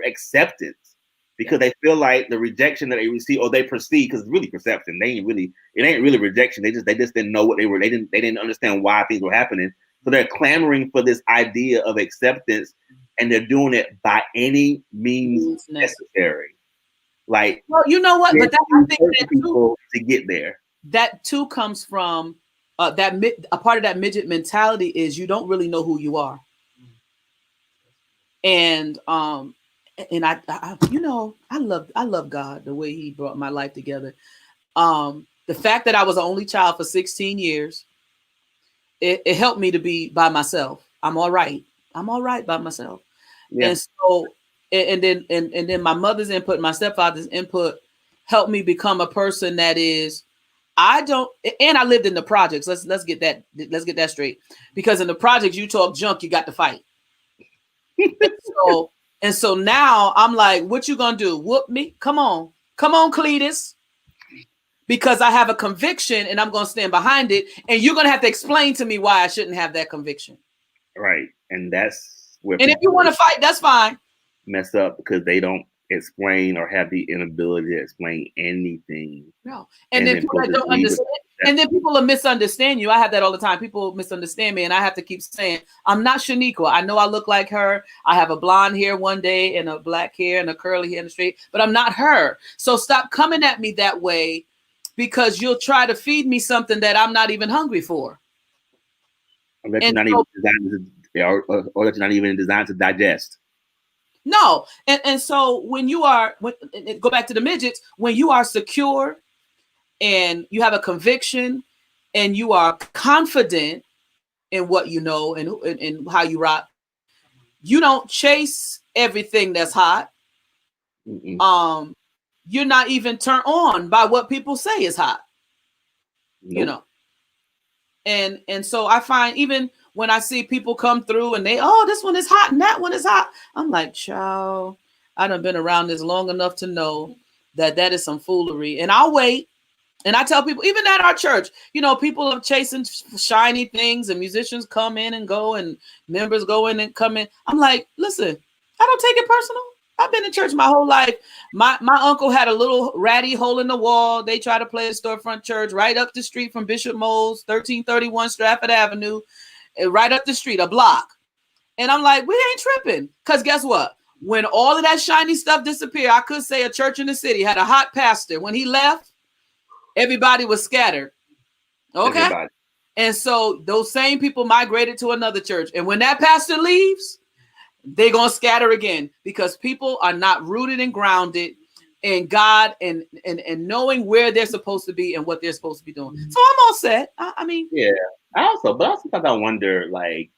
acceptance, because they feel like the rejection that they receive or they perceive, because it's really perception. It ain't really rejection. They just didn't know what they were. They didn't understand why things were happening. So they're clamoring for this idea of acceptance, and they're doing it by any means necessary. Like, well, you know what? But I think that too, to get there, that too comes from a part of that midget mentality is you don't really know who you are, and I love God, the way He brought my life together. The fact that I was the only child for 16 years, it helped me to be by myself. I'm all right by myself, and so. And then my mother's input, my stepfather's input helped me become a person that is, and I lived in the projects. Let's get that straight. Because in the projects, you talk junk, you got to fight. So now I'm like, what you gonna do? Whoop me? Come on, Cletus. Because I have a conviction and I'm gonna stand behind it, and you're gonna have to explain to me why I shouldn't have that conviction. Right. And that's where. And if you want to fight, that's fine. Mess up because they don't explain or have the inability to explain anything. No, and then people that don't understand, and then people will misunderstand you. I have that all the time. People misunderstand me, and I have to keep saying, I'm not Shaniqua. I know I look like her. I have a blonde hair one day and a black hair and a curly hair and a straight, but I'm not her. So stop coming at me that way, because you'll try to feed me something that I'm not even hungry for. Or that you're not even designed to digest. No. And so when go back to the midgets, when you are secure and you have a conviction and you are confident in what you know and how you rock, you don't chase everything that's hot. Mm-mm. You're not even turned on by what people say is hot. Nope. And so I find, even when I see people come through and this one is hot and that one is hot, I'm like, child, I done been around this long enough to know that is some foolery. And I'll wait. And I tell people, even at our church, people are chasing shiny things, and musicians come in and go, and members go in and come in. I'm like, listen, I don't take it personal. I've been in church my whole life. My uncle had a little ratty hole in the wall. They try to play a storefront church right up the street from Bishop Mo's, 1331 Stratford Avenue, right up the street, a block. And I'm like, we ain't tripping. Because guess what? When all of that shiny stuff disappeared, I could say a church in the city had a hot pastor. When he left, everybody was scattered. Okay? Everybody. And so those same people migrated to another church. And when that pastor leaves, they're going to scatter again, because people are not rooted and grounded in God and knowing where they're supposed to be and what they're supposed to be doing. So I'm all set. Yeah. But sometimes I wonder, like,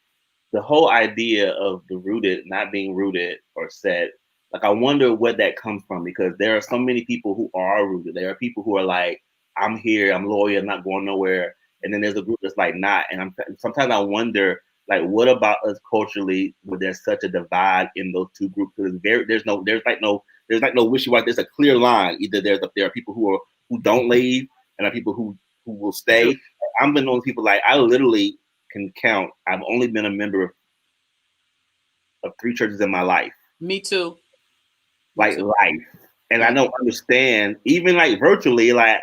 the whole idea of the rooted not being rooted or set Like, I wonder what that comes from, because there are so many people who are rooted. There are people who are like, I'm here, I'm loyal, I'm not going nowhere. And then there's a group that's like not. And sometimes I wonder, like, what about us culturally, where there's such a divide in those two groups? Because there's no wishy-washy. There's a clear line. Either there are people who don't leave, and there are people who will stay. I've been knowing people, like, I literally can count. I've only been a member of 3 churches in my life. Me too. Life. And I don't understand, even like virtually, like,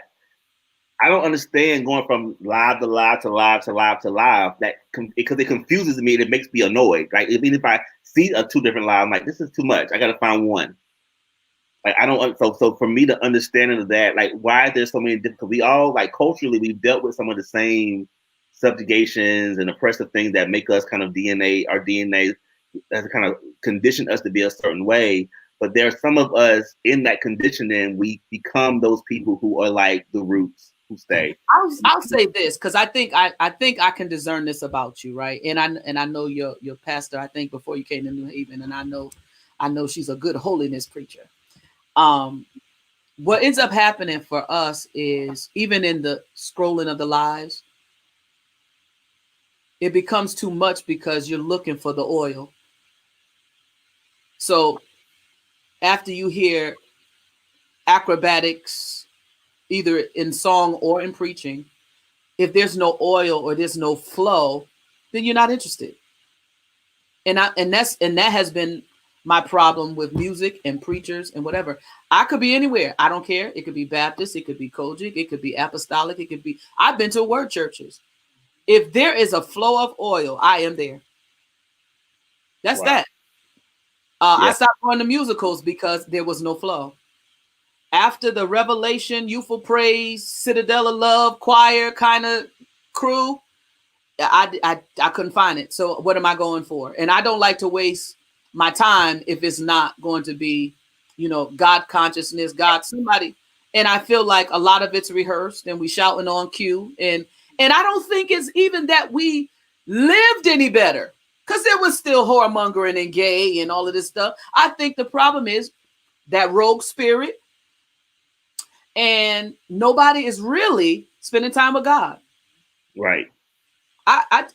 I don't understand going from live to live to live to live to live, because it confuses me and it makes me annoyed. Like, even if I see 2 different lives, I'm like, this is too much. I got to find one. Like, I don't, so for me, the understanding of that, like, why there's so many different, because we all, like, culturally, we've dealt with some of the same subjugations and oppressive things that make us kind of our DNA has kind of conditioned us to be a certain way. But there are some of us in that conditioning, we become those people who are like the roots who stay. I'll say this, because I think I can discern this about you, right? And I know your pastor, I think, before you came to New Haven, and I know she's a good holiness preacher. What ends up happening for us is, even in the scrolling of the lives, it becomes too much because you're looking for the oil. So after you hear acrobatics, either in song or in preaching, if there's no oil or there's no flow, then you're not interested. And that has been my problem with music and preachers and whatever. I could be anywhere. I don't care. It could be Baptist, it could be Kojic, it could be apostolic, it could be, I've been to word churches. If there is a flow of oil, I am there. That's wow. That. I stopped going to musicals because there was no flow. After the Revelation, Youthful Praise, Citadel of Love, choir kind of crew, I couldn't find it. So what am I going for? And I don't like to waste my time if it's not going to be, God consciousness, God, somebody. And I feel like a lot of it's rehearsed and we shouting on cue. And I don't think it's even that we lived any better, because there was still whoremongering and gay and all of this stuff. I think the problem is that rogue spirit, and nobody is really spending time with God. Right. I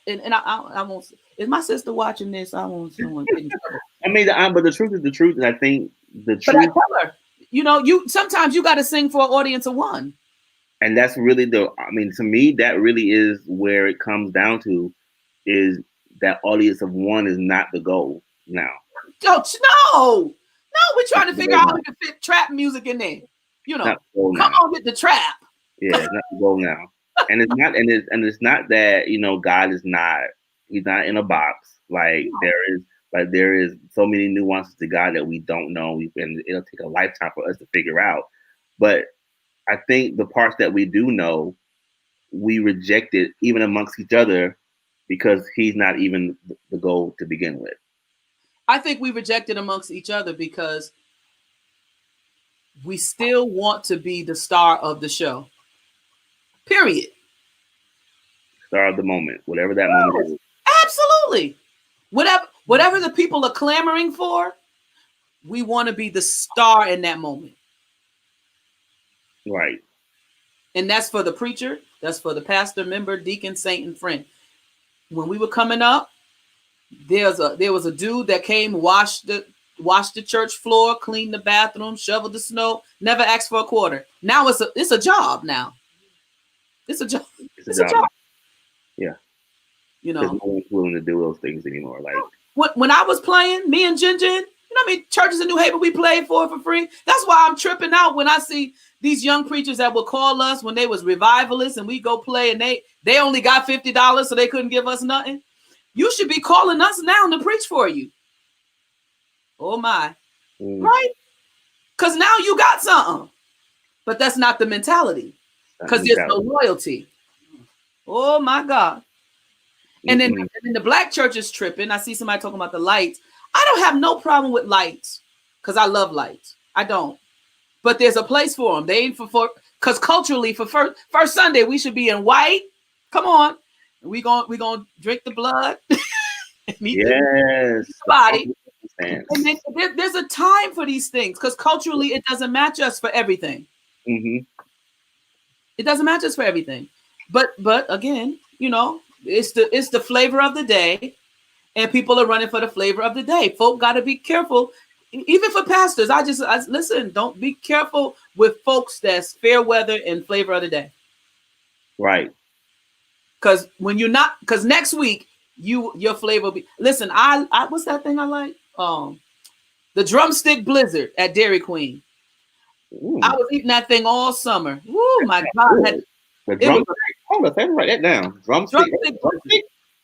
won't. Is my sister watching this? I won't. I mean, but the truth is the truth, and I think the truth. But I tell her, you sometimes you got to sing for an audience of one. And that's really to me, that really is where it comes down to, is that audience of one is not the goal now. No, we're trying to figure out how we can fit trap music in there. Come on with the trap. Yeah, it's not the goal now. And it's not, it's not that, God is not, he's not in a box. Like, there is so many nuances to God that we don't know. And it'll take a lifetime for us to figure out. But I think the parts that we do know, we reject it even amongst each other, because he's not even the goal to begin with. I think we reject it amongst each other because we still want to be the star of the show. Period. Star of the moment, whatever that moment is. Absolutely. Whatever the people are clamoring for, we want to be the star in that moment. Right. And that's for the preacher, that's for the pastor, member, deacon, saint, and friend. When we were coming up, there was a dude that came, washed the church floor, cleaned the bathroom, shoveled the snow, never asked for a quarter. Now it's a job now. It's a job. It's a job. Yeah. No one's willing to do those things anymore. Like, when I was playing, me and Jin, churches in New Haven we played for free. That's why I'm tripping out when I see these young preachers that will call us when they was revivalists and we go play and they only got $50, so they couldn't give us nothing. You should be calling us now to preach for you. Oh my. Right? Because now you got something. But that's not the mentality. Because there's no loyalty. Oh my God. And then the black church is tripping. I see somebody talking about the lights. I don't have no problem with lights, because I love lights. I don't. But there's a place for them. They ain't for because culturally, for first Sunday, we should be in white. Come on. We gonna drink the blood. Yes. The body. Man. And there's a time for these things because culturally it doesn't match us for everything. Mm-hmm. It doesn't match us for everything. But again, it's the flavor of the day, and people are running for the flavor of the day. Folk got to be careful, even for pastors. I listen. Don't be careful with folks that's fair weather and flavor of the day. Right. Because because next week your flavor will be. Listen, I what's that thing I like? The drumstick blizzard at Dairy Queen. Ooh. I was eating that thing all summer. Woo, my God. The drumstick. Hold up, write that down. Drumstick.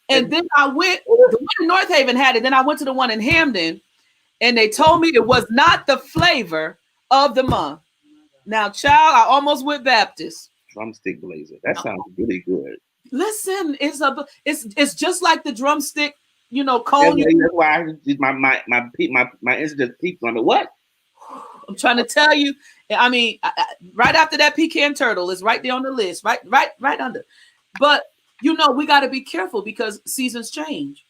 And then I went, the one in North Haven had it. Then I went to the one in Hamden, and they told me it was not the flavor of the month. Now, child, I almost went Baptist. Drumstick blazer. That sounds really good. Listen, it's just like the drumstick, cone. That's why my instant peaked on it. What? I'm trying to tell you. I mean, right after that pecan turtle is right there on the list, right under. But we got to be careful because seasons change.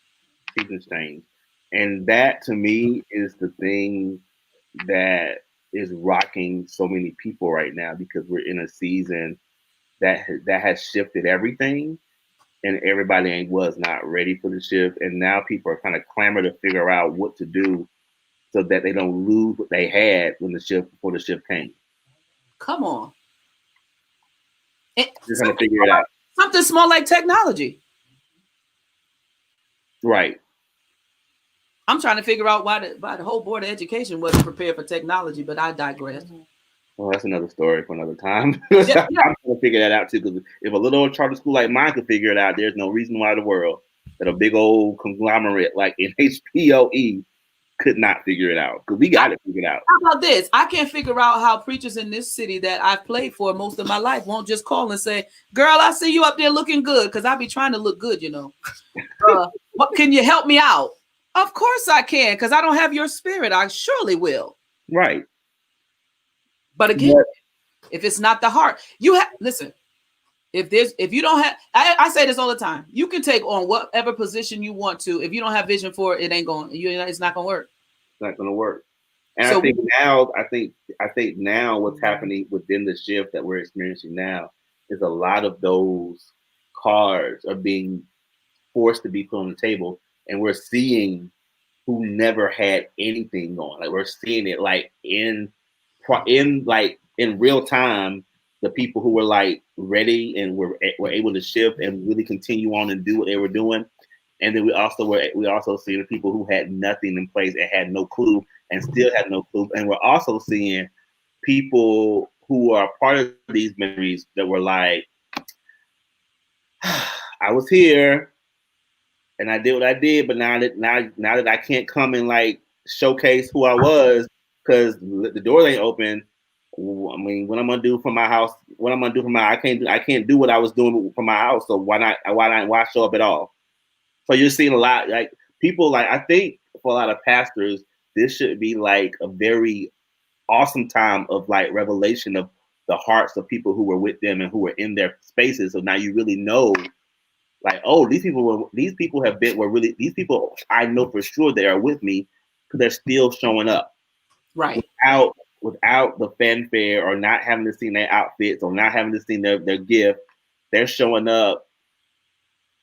Seasons change, and that to me is the thing that is rocking so many people right now because we're in a season that has shifted everything, and everybody was not ready for the shift, and now people are kind of clamoring to figure out what to do so that they don't lose what they had before the shift came. Come on. Just trying to figure it out. Something small like technology. Right. I'm trying to figure out why the whole board of education wasn't prepared for technology, but I digress. Well, that's another story for another time. I'm trying to figure that out too, because if a little old charter school like mine could figure it out, there's no reason why the world that a big old conglomerate like NHPOE could not figure it out, because we got it figured out. How about this? I can't figure out how preachers in this city that I've played for most of my life won't just call and say, "Girl, I see you up there looking good," because I be trying to look good, What can you help me out? Of course I can, because I don't have your spirit. I surely will. Right. But again, if it's not the heart, listen. If you don't have, I say this all the time. You can take on whatever position you want to. If you don't have vision for it, it ain't going. It's not going to work. It's not going to work. And so I think now what's happening within the shift that we're experiencing now is a lot of those cards are being forced to be put on the table, and we're seeing who never had anything going. Like, we're seeing it like in real time. The people who were like ready and were able to shift and really continue on and do what they were doing, and then we also see the people who had nothing in place and had no clue and still had no clue, and we're also seeing people who are part of these memories that were like, I was here and I did what I did, but now that I can't come and like showcase who I was because the doors ain't open. I mean, what I'm gonna do from my house? What I'm gonna do from my? I can't do what I was doing from my house. So why show up at all? So you're seeing a lot like people like, I think for a lot of pastors, this should be like a very awesome time of like revelation of the hearts of people who were with them and who were in their spaces. So now you really know, like, oh, these people I know for sure they are with me because they're still showing up. Right. Without the fanfare or not having to see their outfits or not having to see their gift, they're showing up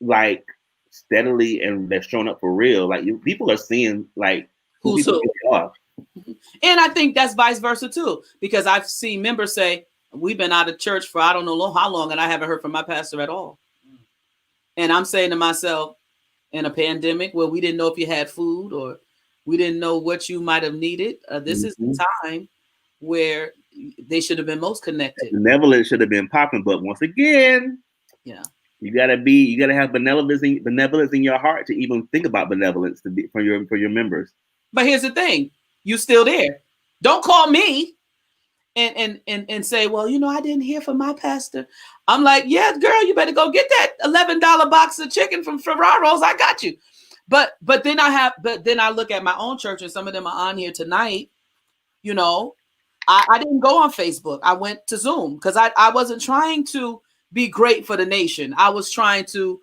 like steadily and they're showing up for real. Like people are seeing like who's who. And I think that's vice versa too, because I've seen members say, we've been out of church for I don't know how long and I haven't heard from my pastor at all. And I'm saying to myself, in a pandemic where we didn't know if you had food or we didn't know what you might have needed, this is the time where they should have been most connected. Benevolence should have been popping, but once again, you gotta have benevolence in your heart to even think about benevolence for your members. But here's the thing: you still there. Don't call me and say, well, I didn't hear from my pastor. I'm like, yeah, girl, you better go get that $11 box of chicken from Ferraro's. I got you. But then I look at my own church and some of them are on here tonight. I didn't go on Facebook. I went to Zoom because I wasn't trying to be great for the nation. I was trying to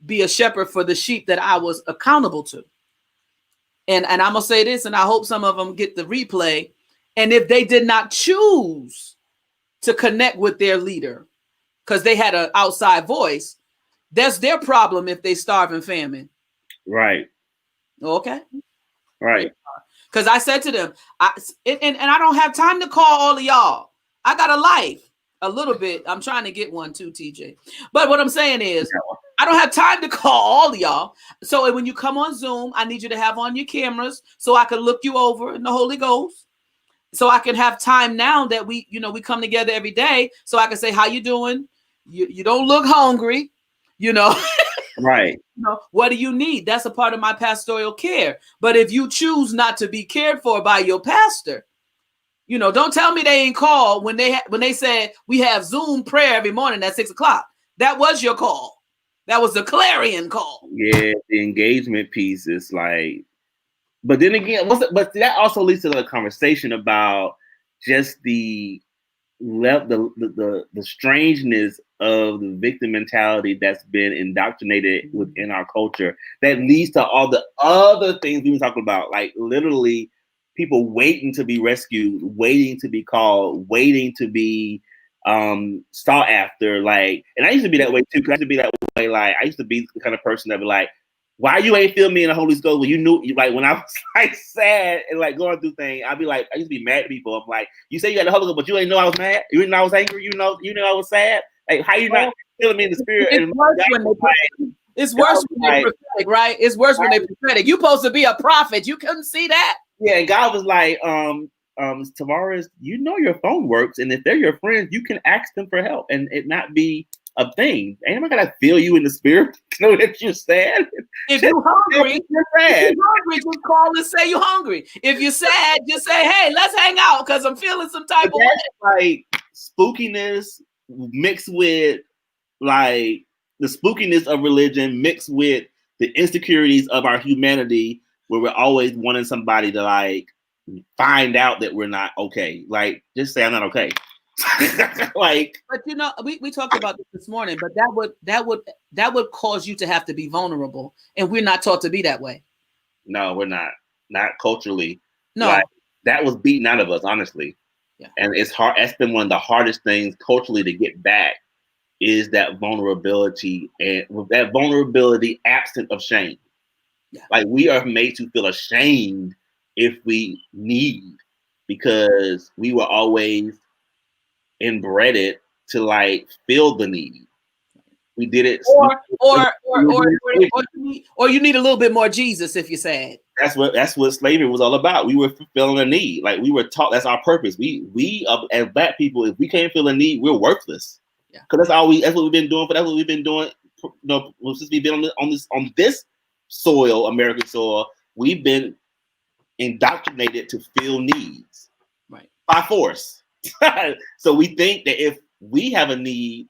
be a shepherd for the sheep that I was accountable to. And I'm gonna say this, and I hope some of them get the replay. And if they did not choose to connect with their leader because they had an outside voice, that's their problem if they starve and famine. Right. Okay. Right. Because I said to them, and I don't have time to call all of y'all. I got a life a little bit. I'm trying to get one too, TJ. But what I'm saying is, I don't have time to call all of y'all. So when you come on Zoom, I need you to have on your cameras so I can look you over in the Holy Ghost. So I can have time now that we come together every day. So I can say, how you doing? You don't look hungry, Right. What do you need? That's a part of my pastoral care. But if you choose not to be cared for by your pastor, don't tell me they ain't called when they said we have Zoom prayer every morning at 6:00. That was your call. That was the clarion call. Yeah, the engagement piece is like, but then again, but that also leads to the conversation about just the strangeness of the victim mentality that's been indoctrinated within our culture that leads to all the other things we were talking about, like literally people waiting to be rescued, waiting to be called, waiting to be sought after. Like, and I used to be that way too, because I used to be that way. Like, I used to be the kind of person that be like, why you ain't feel me in the Holy Ghost when you knew, like when I was like sad and like going through things, I'd be like, I used to be mad at people. I'm like, you say you got the Holy Ghost, but you ain't know I was mad. You didn't know I was angry. You know I was sad. Like, how you not feeling me in the spirit? It's worse when they're prophetic, right? It's worse when they're prophetic. You supposed to be a prophet. You couldn't see that. Yeah, and God was like, Tavares, your phone works, and if they're your friends, you can ask them for help, and it not be a thing. Ain't I gonna feel you in the spirit? Know that you're sad. If you're hungry, just call and say you're hungry. If you're sad, just say, "Hey, let's hang out," because I'm feeling some type of way. Like spookiness mixed with like the spookiness of religion mixed with the insecurities of our humanity, where we're always wanting somebody to like find out that we're not okay. Like, just say I'm not okay. Like, but we talked about this morning, but that would cause you to have to be vulnerable, and we're not taught to be that way. No, we're not culturally. No, like, that was beaten out of us, honestly. Yeah. And it's hard. That's been one of the hardest things culturally to get back, is that vulnerability, and with that vulnerability absent of shame. Yeah. Like, we are made to feel ashamed if we need, because we were always inbred to like feel the need. We did it, or you need a little bit more Jesus if you're sad. That's what slavery was all about. We were fulfilling a need. Like, we were taught that's our purpose. We as Black people, if we can't feel a need, we're worthless. Yeah, because that's what we've been doing. But that's what we've been doing. Since we've been on this soil, American soil, we've been indoctrinated to feel needs, right, by force. So we think that if we have a need,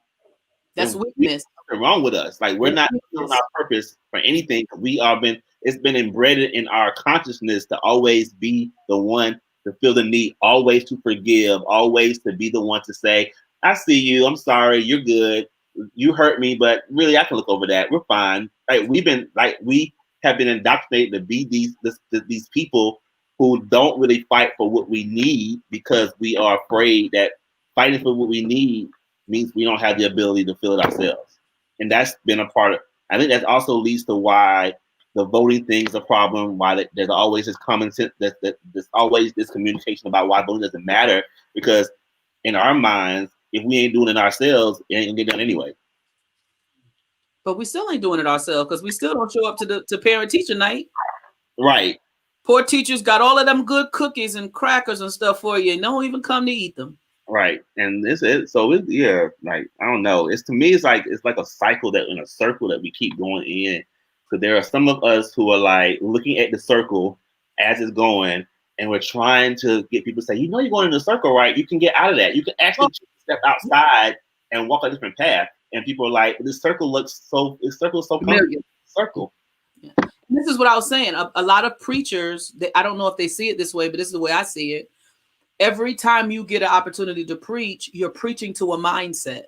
that's weakness. Something wrong with us. Like, we're not doing our purpose for anything. It's been embedded in our consciousness to always be the one to feel the need, always to forgive, always to be the one to say, I see you, I'm sorry, you're good, you hurt me, but really I can look over that. We're fine. Like, we have been indoctrinated to be these people who don't really fight for what we need, because we are afraid that fighting for what we need means we don't have the ability to feel it ourselves. And that's been a part of, I think that also leads to why the voting thing is a problem, why there's always this common sense, there's always this communication about why voting doesn't matter, because in our minds, if we ain't doing it ourselves, it ain't gonna get done anyway. But we still ain't doing it ourselves, because we still don't show up to parent-teacher night. Right. Poor teachers got all of them good cookies and crackers and stuff for you, and don't even come to eat them. Right. And yeah, like, I don't know. To me, it's like a cycle in a circle that we keep going in. So there are some of us who are like looking at the circle as it's going, and we're trying to get people to say, you're going in the circle, right? You can get out of that. You can actually step outside and walk a different path. And people are like, this circle is so familiar. Circle. Yeah. This is what I was saying. A lot of preachers, I don't know if they see it this way, but this is the way I see it. Every time you get an opportunity to preach, you're preaching to a mindset.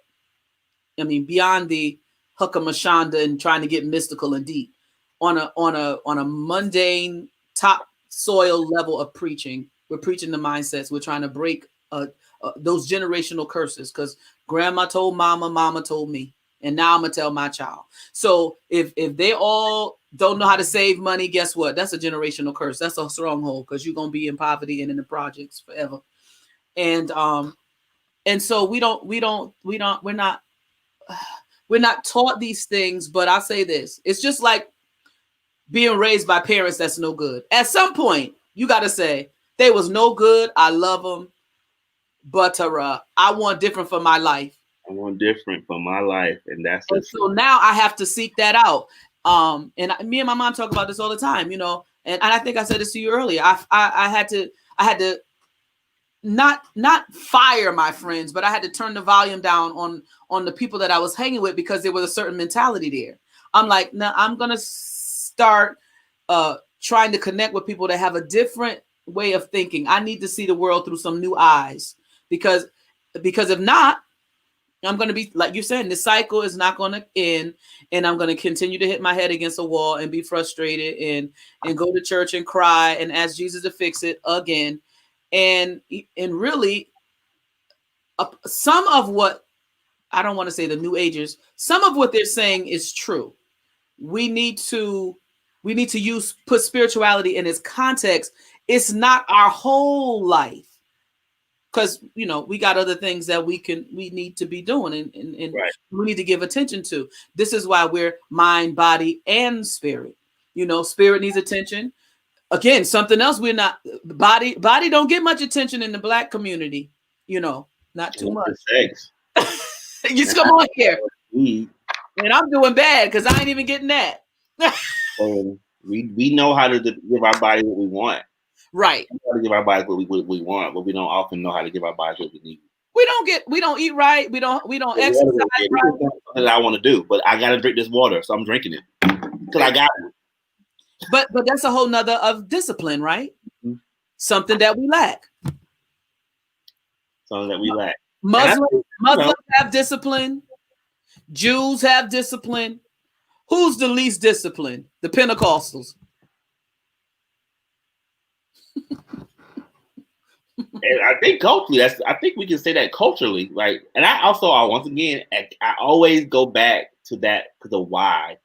I mean, beyond the huckamashanda and trying to get mystical and deep. On a mundane top soil level of preaching. We're preaching the mindsets. We're trying to break those generational curses, because grandma told mama, mama told me, and now I'm gonna tell my child. So if they all don't know how to save money, guess what? That's a generational curse. That's a stronghold, because you're gonna be in poverty and in the projects forever. And so we're not taught these things. But I'll say this: it's just like being raised by parents that's no good. At some point, you got to say, they was no good. I love them, but I want different for my life. I want different for my life, and that's and so now I have to seek that out. Me and my mom talk about this all the time, you know. And I think I said this to you earlier. I had to not fire my friends, but I had to turn the volume down on the people that I was hanging with, because there was a certain mentality there. I'm like, no, I'm gonna start trying to connect with people that have a different way of thinking. I need to see the world through some new eyes, because if not, I'm going to be, like you're saying, the cycle is not going to end, and I'm going to continue to hit my head against a wall and be frustrated and go to church and cry and ask Jesus to fix it again. And really, some of what, I don't want to say the new agers, some of what they're saying is true. We need to put spirituality in its context. It's not our whole life, because, you know, we got other things that we need to be doing and right. We need to give attention to. This is why we're mind, body, and spirit. You know, spirit needs attention. Again, something else we're not, body don't get much attention in the Black community, you know, not too much. Sex. You just come on here. And I'm doing bad because I ain't even getting that. We know how to give our body what we want. Right. We know how to give our bodies what we want, but we don't often know how to give our bodies what we need. We don't eat right. We don't exercise right. That I want to do, but I gotta drink this water, so I'm drinking it because I got it. But that's a whole nother of discipline, right? Mm-hmm. Something that we lack. Muslims have discipline. Jews have discipline. Who's the least disciplined? The Pentecostals. And I think culturally, I think we can say that culturally, right? And I always go back to that because of why.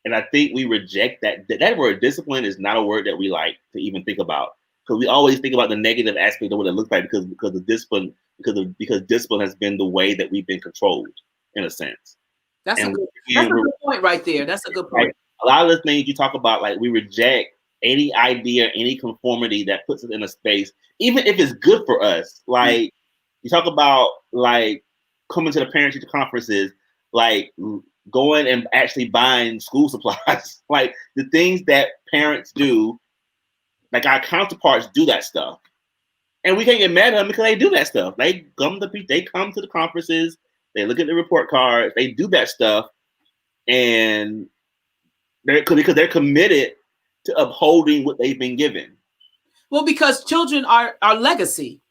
And I think we reject that word discipline is not a word that we like to even think about, because we always think about the negative aspect of what it looks like because of discipline, because discipline has been the way that we've been controlled in a sense. That's a good point right there. That's a good point. Like, a lot of the things you talk about, like, we reject any idea, any conformity that puts us in a space, even if it's good for us. Like, you talk about, like, coming to the parent-teacher conferences, like going and actually buying school supplies, like the things that parents do, like our counterparts do that stuff. And we can't get mad at them because they do that stuff. They come to the conferences, they look at the report cards, they do that stuff, and because they're committed to upholding what they've been given. Well, because children are our legacy.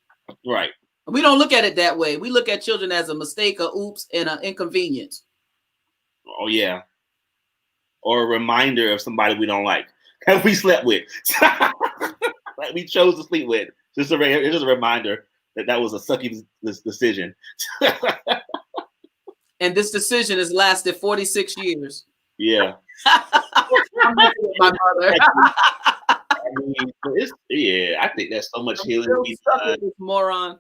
Right. We don't look at it that way. We look at children as a mistake, a oops, and an inconvenience. Oh, yeah. Or a reminder of somebody we don't like that we slept with. Like we chose to sleep with. It's just a reminder that was a sucky decision. And this decision has lasted 46 years. Yeah. My mother. I think there's so much healing to be done. This moron.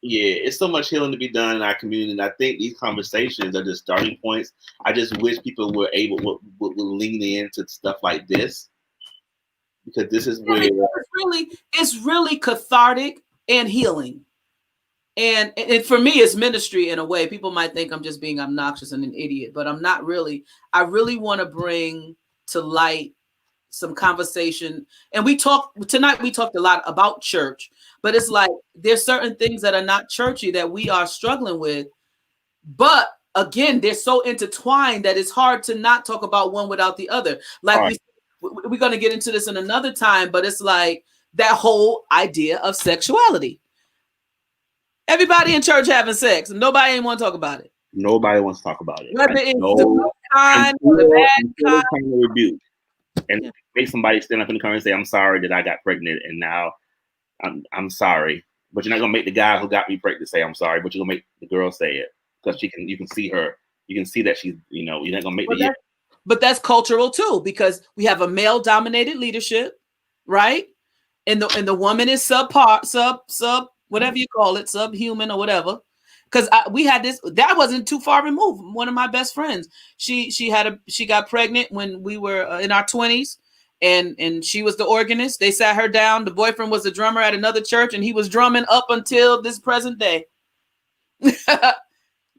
Yeah, it's so much healing to be done in our community. And I think these conversations are just starting points. I just wish people were able would lean into stuff like this, because this is where it's really cathartic and healing. And for me, it's ministry in a way. People might think I'm just being obnoxious and an idiot, but I'm not really. I really want to bring to light some conversation. And we talked a lot about church, but it's like there's certain things that are not churchy that we are struggling with. But again, they're so intertwined that it's hard to not talk about one without the other. Like we're going to get into this in another time, but it's like that whole idea of sexuality. Everybody in church having sex, and nobody even want to talk about it. Nobody wants to talk about it. Whether it's the good kind or the bad kind. Rebuke. and make somebody stand up in the car and say, "I'm sorry that I got pregnant, and now I'm sorry." But you're not gonna make the guy who got me pregnant say, "I'm sorry," but you're gonna make the girl say it because you can see her, you can see that she's, you're not gonna make But that's cultural too, because we have a male-dominated leadership, right? And the woman is sub whatever you call it, subhuman or whatever. Because we had this, that wasn't too far removed. One of my best friends, she got pregnant when we were in our 20s, and she was the organist. They sat her down. The boyfriend was a drummer at another church, and he was drumming up until this present day.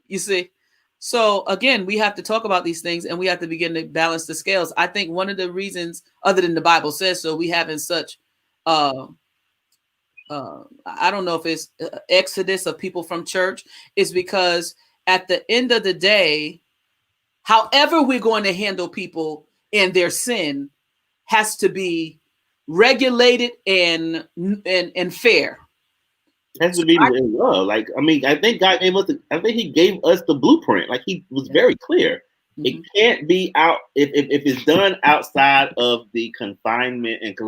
You see. So again, we have to talk about these things, and we have to begin to balance the scales. I think one of the reasons, other than the Bible says so, we having such I don't know if it's exodus of people from church, is because at the end of the day, however we're going to handle people and their sin has to be regulated and fair. It has to be in love. Like, I mean, I think God gave us he gave us the blueprint. Like, he was very clear. Mm-hmm. It can't be out if it's done outside of the confinement, and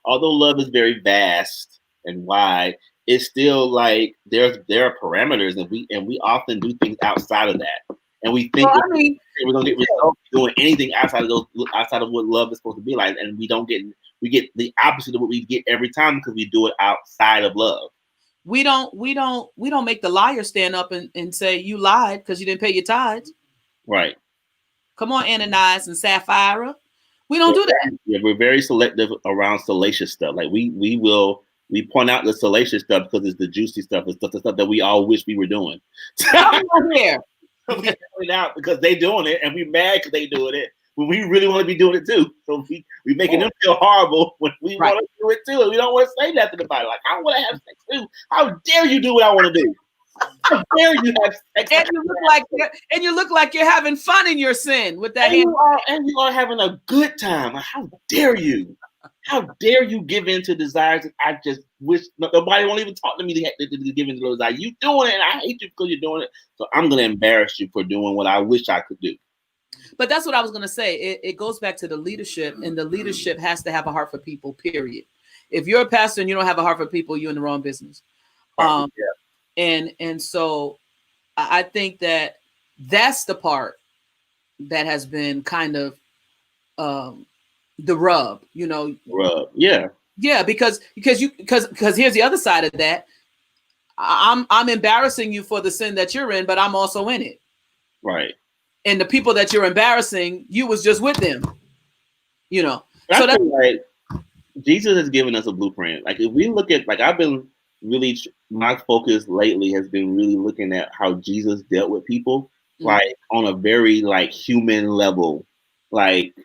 although love is very vast and wide, it's still like there are parameters, and we often do things outside of that. And we think we're gonna get results doing anything outside of what love is supposed to be like, and we get the opposite of what we get every time because we do it outside of love. We don't make the liar stand up and say you lied because you didn't pay your tithes. Right. Come on, Ananias and Sapphira. We don't do that. Yeah, we're very selective around salacious stuff. Like we point out the salacious stuff because it's the juicy stuff. It's the stuff that we all wish we were doing. Here. We point out because they doing it, and we mad because they doing it when we really want to be doing it too. So we making them feel horrible when we want to do it too, and we don't want to say nothing about it. Like, I want to have sex too. How dare you do what I want to do? How dare you have sex? And you look like you're having fun in your sin with that. And you are having a good time. Like, how dare you? How dare you give in to desires that I just wish nobody won't even talk to me to give in to those desires. You doing it, and I hate you because you're doing it. So I'm going to embarrass you for doing what I wish I could do. But that's what I was going to say. It goes back to the leadership, and the leadership has to have a heart for people, period. If you're a pastor and you don't have a heart for people, you're in the wrong business. And so I think that's the part that has been kind of the rub, Yeah, because here's the other side of that. I'm embarrassing you for the sin that you're in, but I'm also in it. Right. And the people that you're embarrassing, you was just with them. So that's like Jesus has given us a blueprint. Like, if we look at, like, I've been really, my focus lately has been really looking at how Jesus dealt with people, like on a very like human level. Like,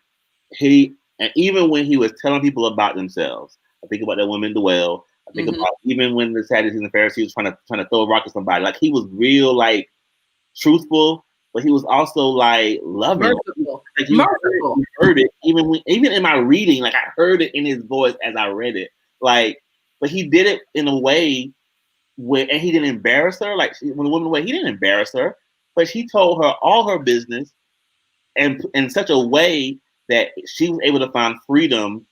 and even when he was telling people about themselves, I think about that woman at the well. I think about even when the Sadducees and the Pharisees were trying to throw a rock at somebody. Like, he was real, like, truthful, but he was also like loving. Merciful. Like, you heard it even in my reading. Like, I heard it in his voice as I read it. Like, but he did it in a way and he didn't embarrass her. Like, when the woman away, he didn't embarrass her, but he told her all her business, and in such a way that she was able to find freedom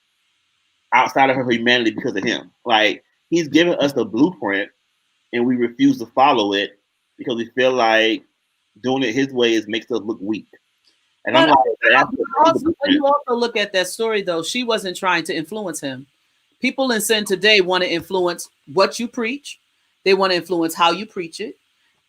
outside of her humanity because of him. Like, he's given us the blueprint, and we refuse to follow it because we feel like doing it his way makes us look weak. And I'm like, you also look at that story though. She wasn't trying to influence him. People in sin today want to influence what you preach. They want to influence how you preach it.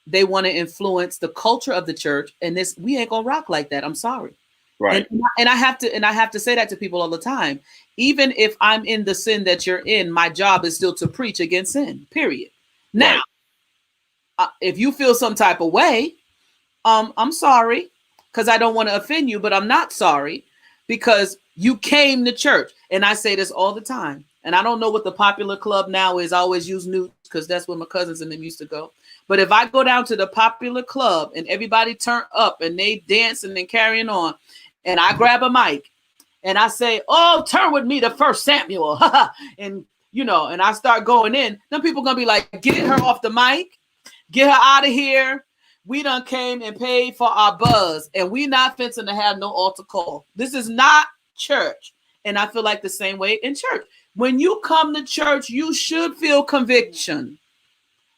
They want to influence the culture of the church. And we ain't gonna rock like that. I'm sorry. Right. And I have to say that to people all the time. Even if I'm in the sin that you're in, my job is still to preach against sin. Period. Now, if you feel some type of way, I'm sorry, because I don't want to offend you, but I'm not sorry because you came to church. And I say this all the time. And I don't know what the popular club now is. I always use Newt because that's where my cousins and them used to go. But if I go down to the popular club and everybody turn up and they dancing and carrying on, and I grab a mic and I say, "Oh, turn with me to 1 Samuel," and and I start going in, then people gonna be like, "Get her off the mic, get her out of here. We done came and paid for our buzz, and we not fencing to have no altar call. This is not church. And I feel like the same way in church. When you come to church, you should feel conviction.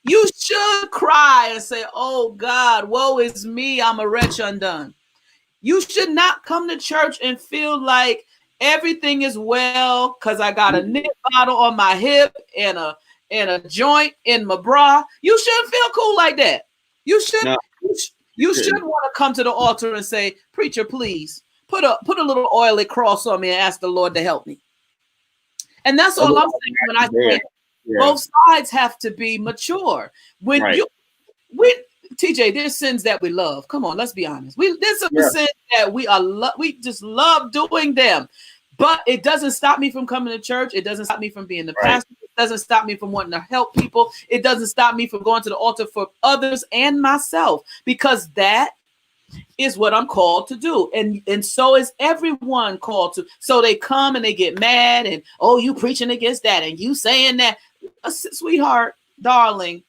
You should cry and say, oh God, woe is me. I'm a wretch undone. You should not come to church and feel like everything is well because I got a nip bottle on my hip and a joint in my bra. You shouldn't feel cool like that. You should want to come to the altar and say, preacher, please put a little oily cross on me and ask the Lord to help me. And that's all I'm saying when I say both sides have to be mature. When TJ, there's sins that we love. Come on, let's be honest. There's some sins that we just love doing them. But it doesn't stop me from coming to church. It doesn't stop me from being the pastor. It doesn't stop me from wanting to help people. It doesn't stop me from going to the altar for others and myself, because that is what I'm called to do. And so is everyone called to. So they come and they get mad and, oh, you preaching against that and you saying that. Sweetheart, darling,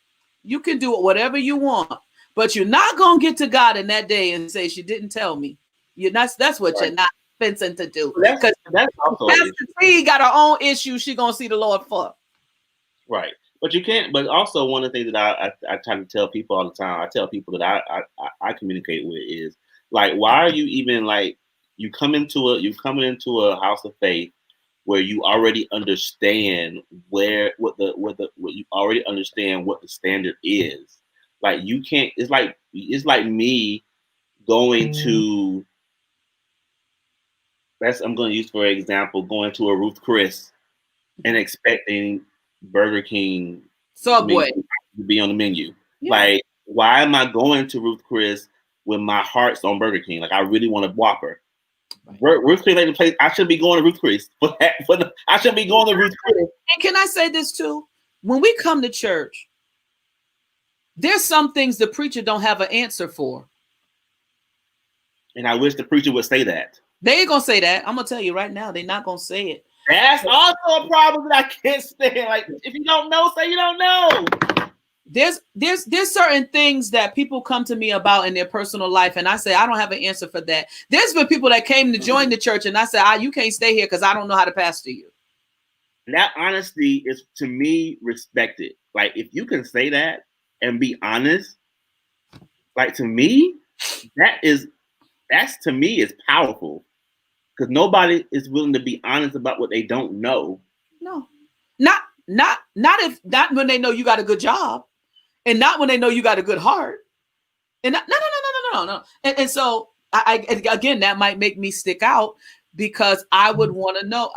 you can do whatever you want, but you're not going to get to God in that day and say, she didn't tell me. That's what you're not fencing to do. Because Pastor T got her own issue she going to see the Lord for. Right. But you can't, but also one of the things that I try to tell people all the time, I tell people that I communicate with is like, why are you even like, you coming into a house of faith where you already understand what you already understand what the standard is. Like you can't, it's like me going to, I'm going to use for example, going to a Ruth Chris and expecting Burger King Subway to be on the menu. Yeah. Like, why am I going to Ruth Chris when my heart's on Burger King? Like, I really want a Whopper. Right. Ruth Chris ain't the place. I should be going to Ruth Chris. I should be going to Ruth Chris. And can I say this too? When we come to church, there's some things the preacher don't have an answer for. And I wish the preacher would say that. They ain't gonna say that. I'm gonna tell you right now, they're not gonna say it. That's also a problem that I can't stand. Like, if you don't know, say you don't know. There's certain things that people come to me about in their personal life, and I say I don't have an answer for that. There's been people that came to join the church, and I said, you can't stay here because I don't know how to pastor you. And that honesty is, to me, respected. Like, if you can say that and be honest, like, to me, that's to me is powerful. Because nobody is willing to be honest about what they don't know. No, not when they know you got a good job, and not when they know you got a good heart. And no. And so I again, that might make me stick out because I would want to know.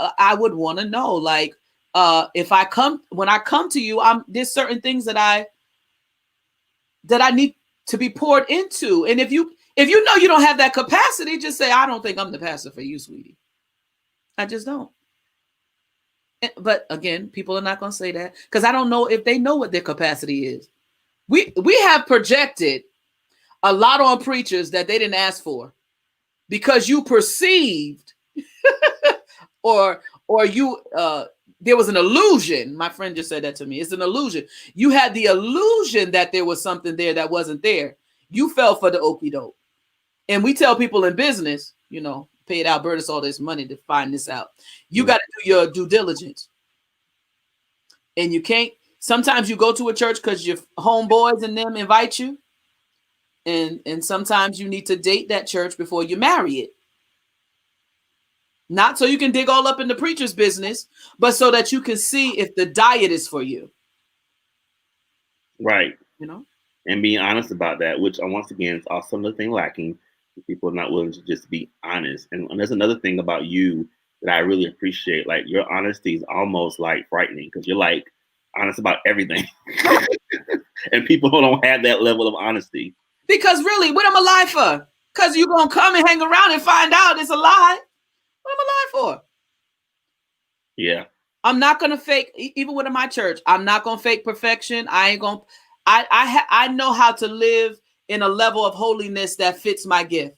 Like, when I come to you, there's certain things that I need to be poured into, and if you know you don't have that capacity, just say, I don't think I'm the pastor for you, sweetie. I just don't. But again, people are not going to say that because I don't know if they know what their capacity is. We have projected a lot on preachers that they didn't ask for because you perceived or you there was an illusion. My friend just said that to me. It's an illusion. You had the illusion that there was something there that wasn't there. You fell for the okie doke. And we tell people in business, paid Albertus all this money to find this out. You got to do your due diligence. And you can't, sometimes you go to a church because your homeboys and them invite you. And sometimes you need to date that church before you marry it. Not so you can dig all up in the preacher's business, but so that you can see if the diet is for you. Right. And being honest about that, which once again is also another thing lacking. People are not willing to just be honest. And there's another thing about you that I really appreciate. Like, your honesty is almost like frightening because you're like honest about everything. And people don't have that level of honesty. Because really, what am I lie for? Because you're going to come and hang around and find out it's a lie. What am I lie for? Yeah. I'm not going to fake, even within my church, I'm not going to fake perfection. I know how to live in a level of holiness that fits my gift.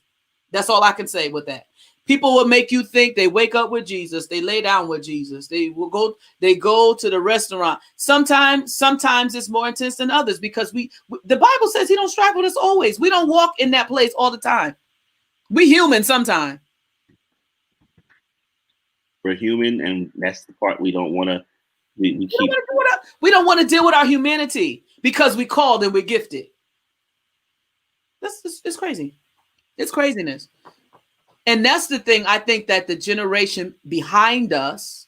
That's all I can say with that. People will make you think they wake up with Jesus. They lay down with Jesus. They go to the restaurant. Sometimes it's more intense than others because the Bible says he don't strive with us always. We don't walk in that place all the time. We human sometimes. We're human, and that's the part we don't want to. We don't want to deal with our humanity because we called and we're gifted. It's crazy. It's craziness. And that's the thing. I think that the generation behind us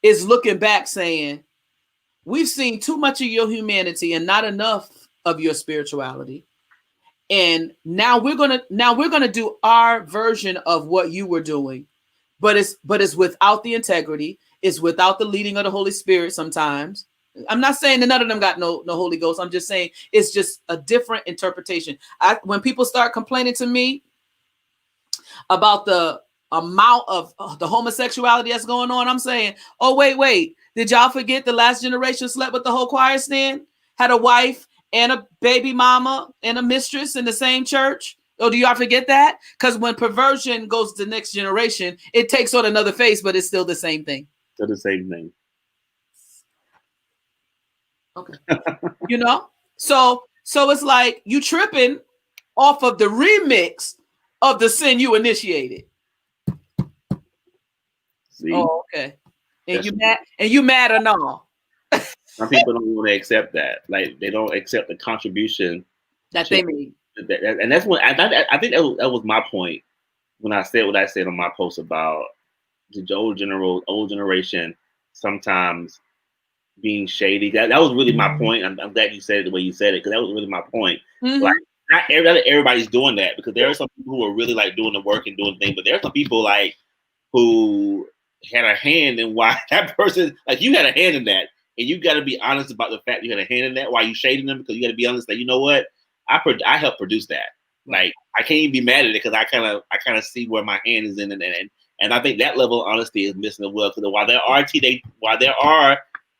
is looking back saying, we've seen too much of your humanity and not enough of your spirituality. And now we're gonna do our version of what you were doing, but it's without the integrity, it's without the leading of the Holy Spirit sometimes. I'm not saying that none of them got no Holy Ghost. I'm just saying it's just a different interpretation. When people start complaining to me about the amount of the homosexuality that's going on, I'm saying, oh, wait. Did y'all forget the last generation slept with the whole choir stand? Had a wife and a baby mama and a mistress in the same church? Oh, do y'all forget that? Because when perversion goes to the next generation, it takes on another face, but it's still the same thing. Still the same thing. Okay. So it's like you tripping off of the remix of the sin you initiated. See? Oh, okay. And you mad or no? Some people don't want to accept that. Like they don't accept the contribution that they made. And that's what I think that was my point when I said what I said on my post about the old generation sometimes being shady. That was really my point. I'm glad you said it the way you said it, because that was really my point. Mm-hmm. Like not everybody's doing that, because there are some people who are really like doing the work and doing things, but there are some people like who had a hand in why that person, like you had a hand in that, and you got to be honest about the fact you had a hand in that. Why you shading them? Because you got to be honest that, you know what, I helped produce that. Like I can't even be mad at it, because I kind of see where my hand is in it, and I think that level of honesty is missing as well. Because while there are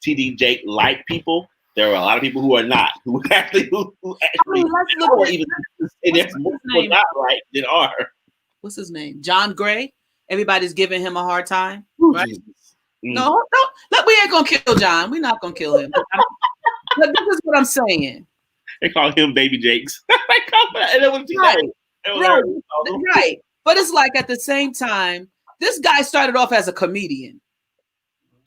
TD Jake like people, there are a lot of people who are not, who actually even there's more people not right than are. What's his name? John Gray. Everybody's giving him a hard time, right? No, we ain't gonna kill John. We're not gonna kill him. But this is what I'm saying. They call him Baby Jakes. Right. But it's like at the same time, this guy started off as a comedian.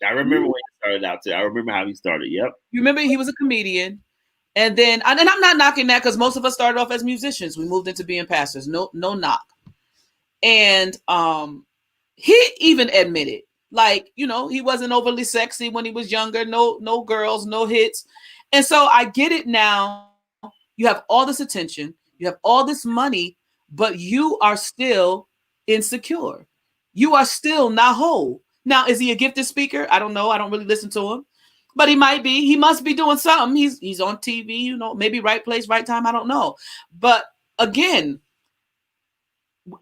I remember when he started out too. I remember how he started. Yep. You remember he was a comedian, and then I'm not knocking that, because most of us started off as musicians. We moved into being pastors. No knock. And he even admitted, like, he wasn't overly sexy when he was younger. No girls, no hits. And so I get it now. You have all this attention, you have all this money, but you are still insecure. You are still not whole. Now, is he a gifted speaker? I don't know. I don't really listen to him, but he might be. He must be doing something. He's on TV, maybe right place, right time. I don't know. But again,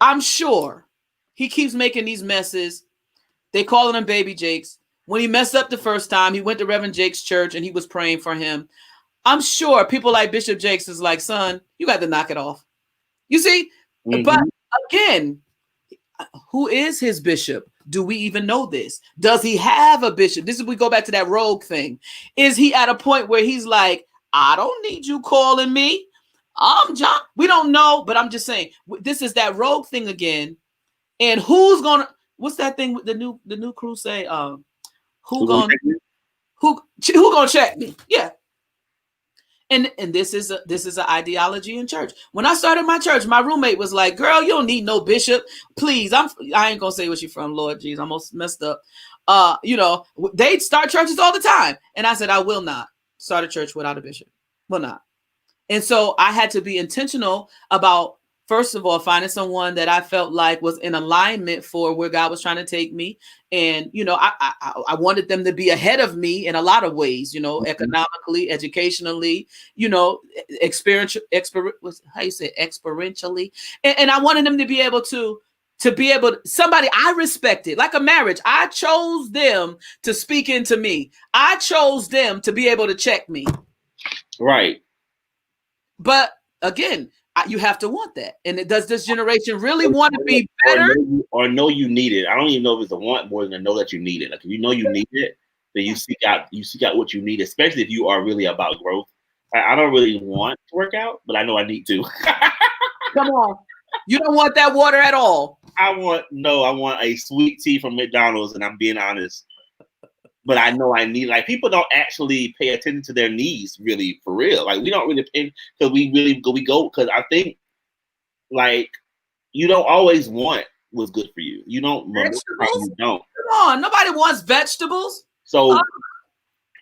I'm sure he keeps making these messes. They calling him Baby Jakes. When he messed up the first time, he went to Reverend Jake's church and he was praying for him. I'm sure people like Bishop Jakes is like, son, you got to knock it off. You see? Mm-hmm. But again, who is his bishop? Do we even know this? Does he have a bishop? This is, we go back to that rogue thing. Is he at a point where he's like, I don't need you calling me. I'm John. We don't know, but I'm just saying, this is that rogue thing again. And who's gonna? What's that thing with the new crew say? Who gonna check me? Yeah. And this is an ideology in church. When I started my church, my roommate was like, "Girl, you don't need no bishop, please." I ain't gonna say where she from, Lord jeez, I almost messed up. They start churches all the time, and I said I will not start a church without a bishop. Will not. And so I had to be intentional about, first of all, finding someone that I felt like was in alignment for where God was trying to take me. And, I wanted them to be ahead of me in a lot of ways, economically, educationally, experientially. And I wanted them to be able to somebody I respected, like a marriage. I chose them to speak into me. I chose them to be able to check me. Right. But again, you have to want that. And does this generation really want to be better? Or know you need it. I don't even know if it's a want more than to know that you need it. Like if you know you need it, then you seek out what you need, especially if you are really about growth. I don't really want to work out, but I know I need to. Come on. You don't want that water at all. I want a sweet tea from McDonald's, and I'm being honest. But I know I need, like, people don't actually pay attention to their needs, really, for real. Like, we don't really pay, because because I think, like, you don't always want what's good for you. You don't. Vegetables? You don't. Come on, nobody wants vegetables. So,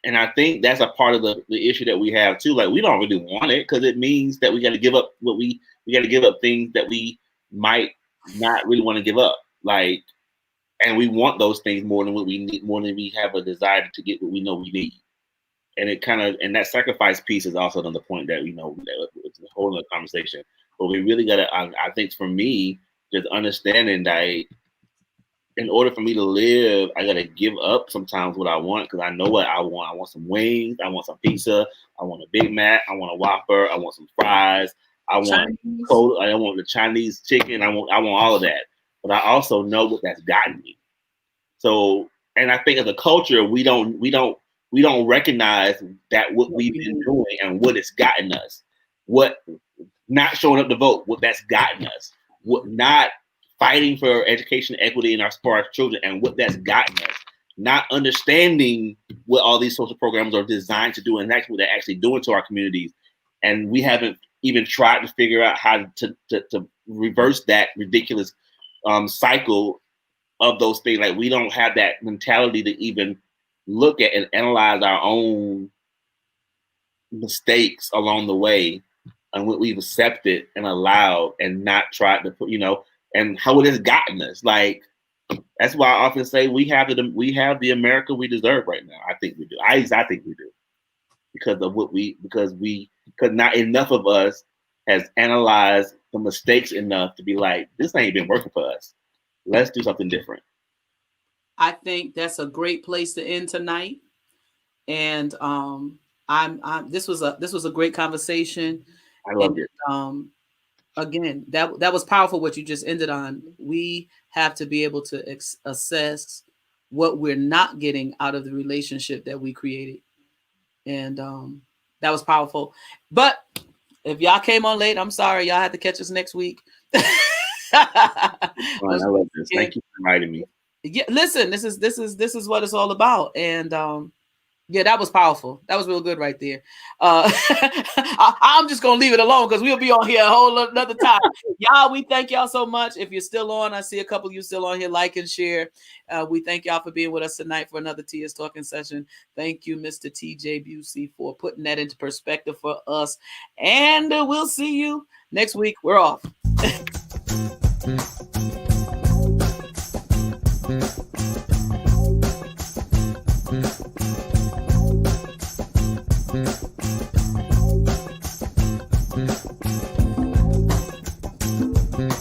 and I think that's a part of the issue that we have too. Like, we don't really want it because it means that we got to give up we got to give up things that we might not really want to give up. Like, and we want those things more than what we need, more than we have a desire to get what we know we need. And it kind of, and that sacrifice piece is also another point that, it's a whole other conversation. But we really got to, I think for me, just understanding that in order for me to live, I got to give up sometimes what I want, because I know what I want. I want some wings. I want some pizza. I want a Big Mac. I want a Whopper. I want some fries. I want the Chinese chicken. I want all of that. But I also know what that's gotten me. So, and I think as a culture, we don't recognize that what we've been doing and what it's gotten us. What not showing up to vote, what that's gotten us. What not fighting for education equity for our children and what that's gotten us. Not understanding what all these social programs are designed to do and that's what they're actually doing to our communities. And we haven't even tried to figure out how to reverse that ridiculous cycle of those things. Like, we don't have that mentality to even look at and analyze our own mistakes along the way and what we've accepted and allowed and not tried to put, and how it has gotten us. Like, that's why I often say we have the America we deserve right now. I think we do. I think we do, because of because not enough of us has analyzed the mistakes enough to be like, this ain't been working for us. Let's do something different. I think that's a great place to end tonight. And this was a great conversation. I love it. Again, that was powerful what you just ended on. We have to be able to assess what we're not getting out of the relationship that we created. And that was powerful. But if y'all came on late, I'm sorry. Y'all have to catch us next week. I love this. Thank you for inviting me. Yeah, listen, this is what it's all about. And yeah, that was powerful. That was real good right there. I'm just gonna leave it alone because we'll be on here a whole another time. Y'all, we thank y'all so much. If you're still on, I see a couple of you still on here. Like and share. We thank y'all for being with us tonight for another Tia's Talking session. Thank you, Mr. TJ Bussey, for putting that into perspective for us. And we'll see you next week. We're off.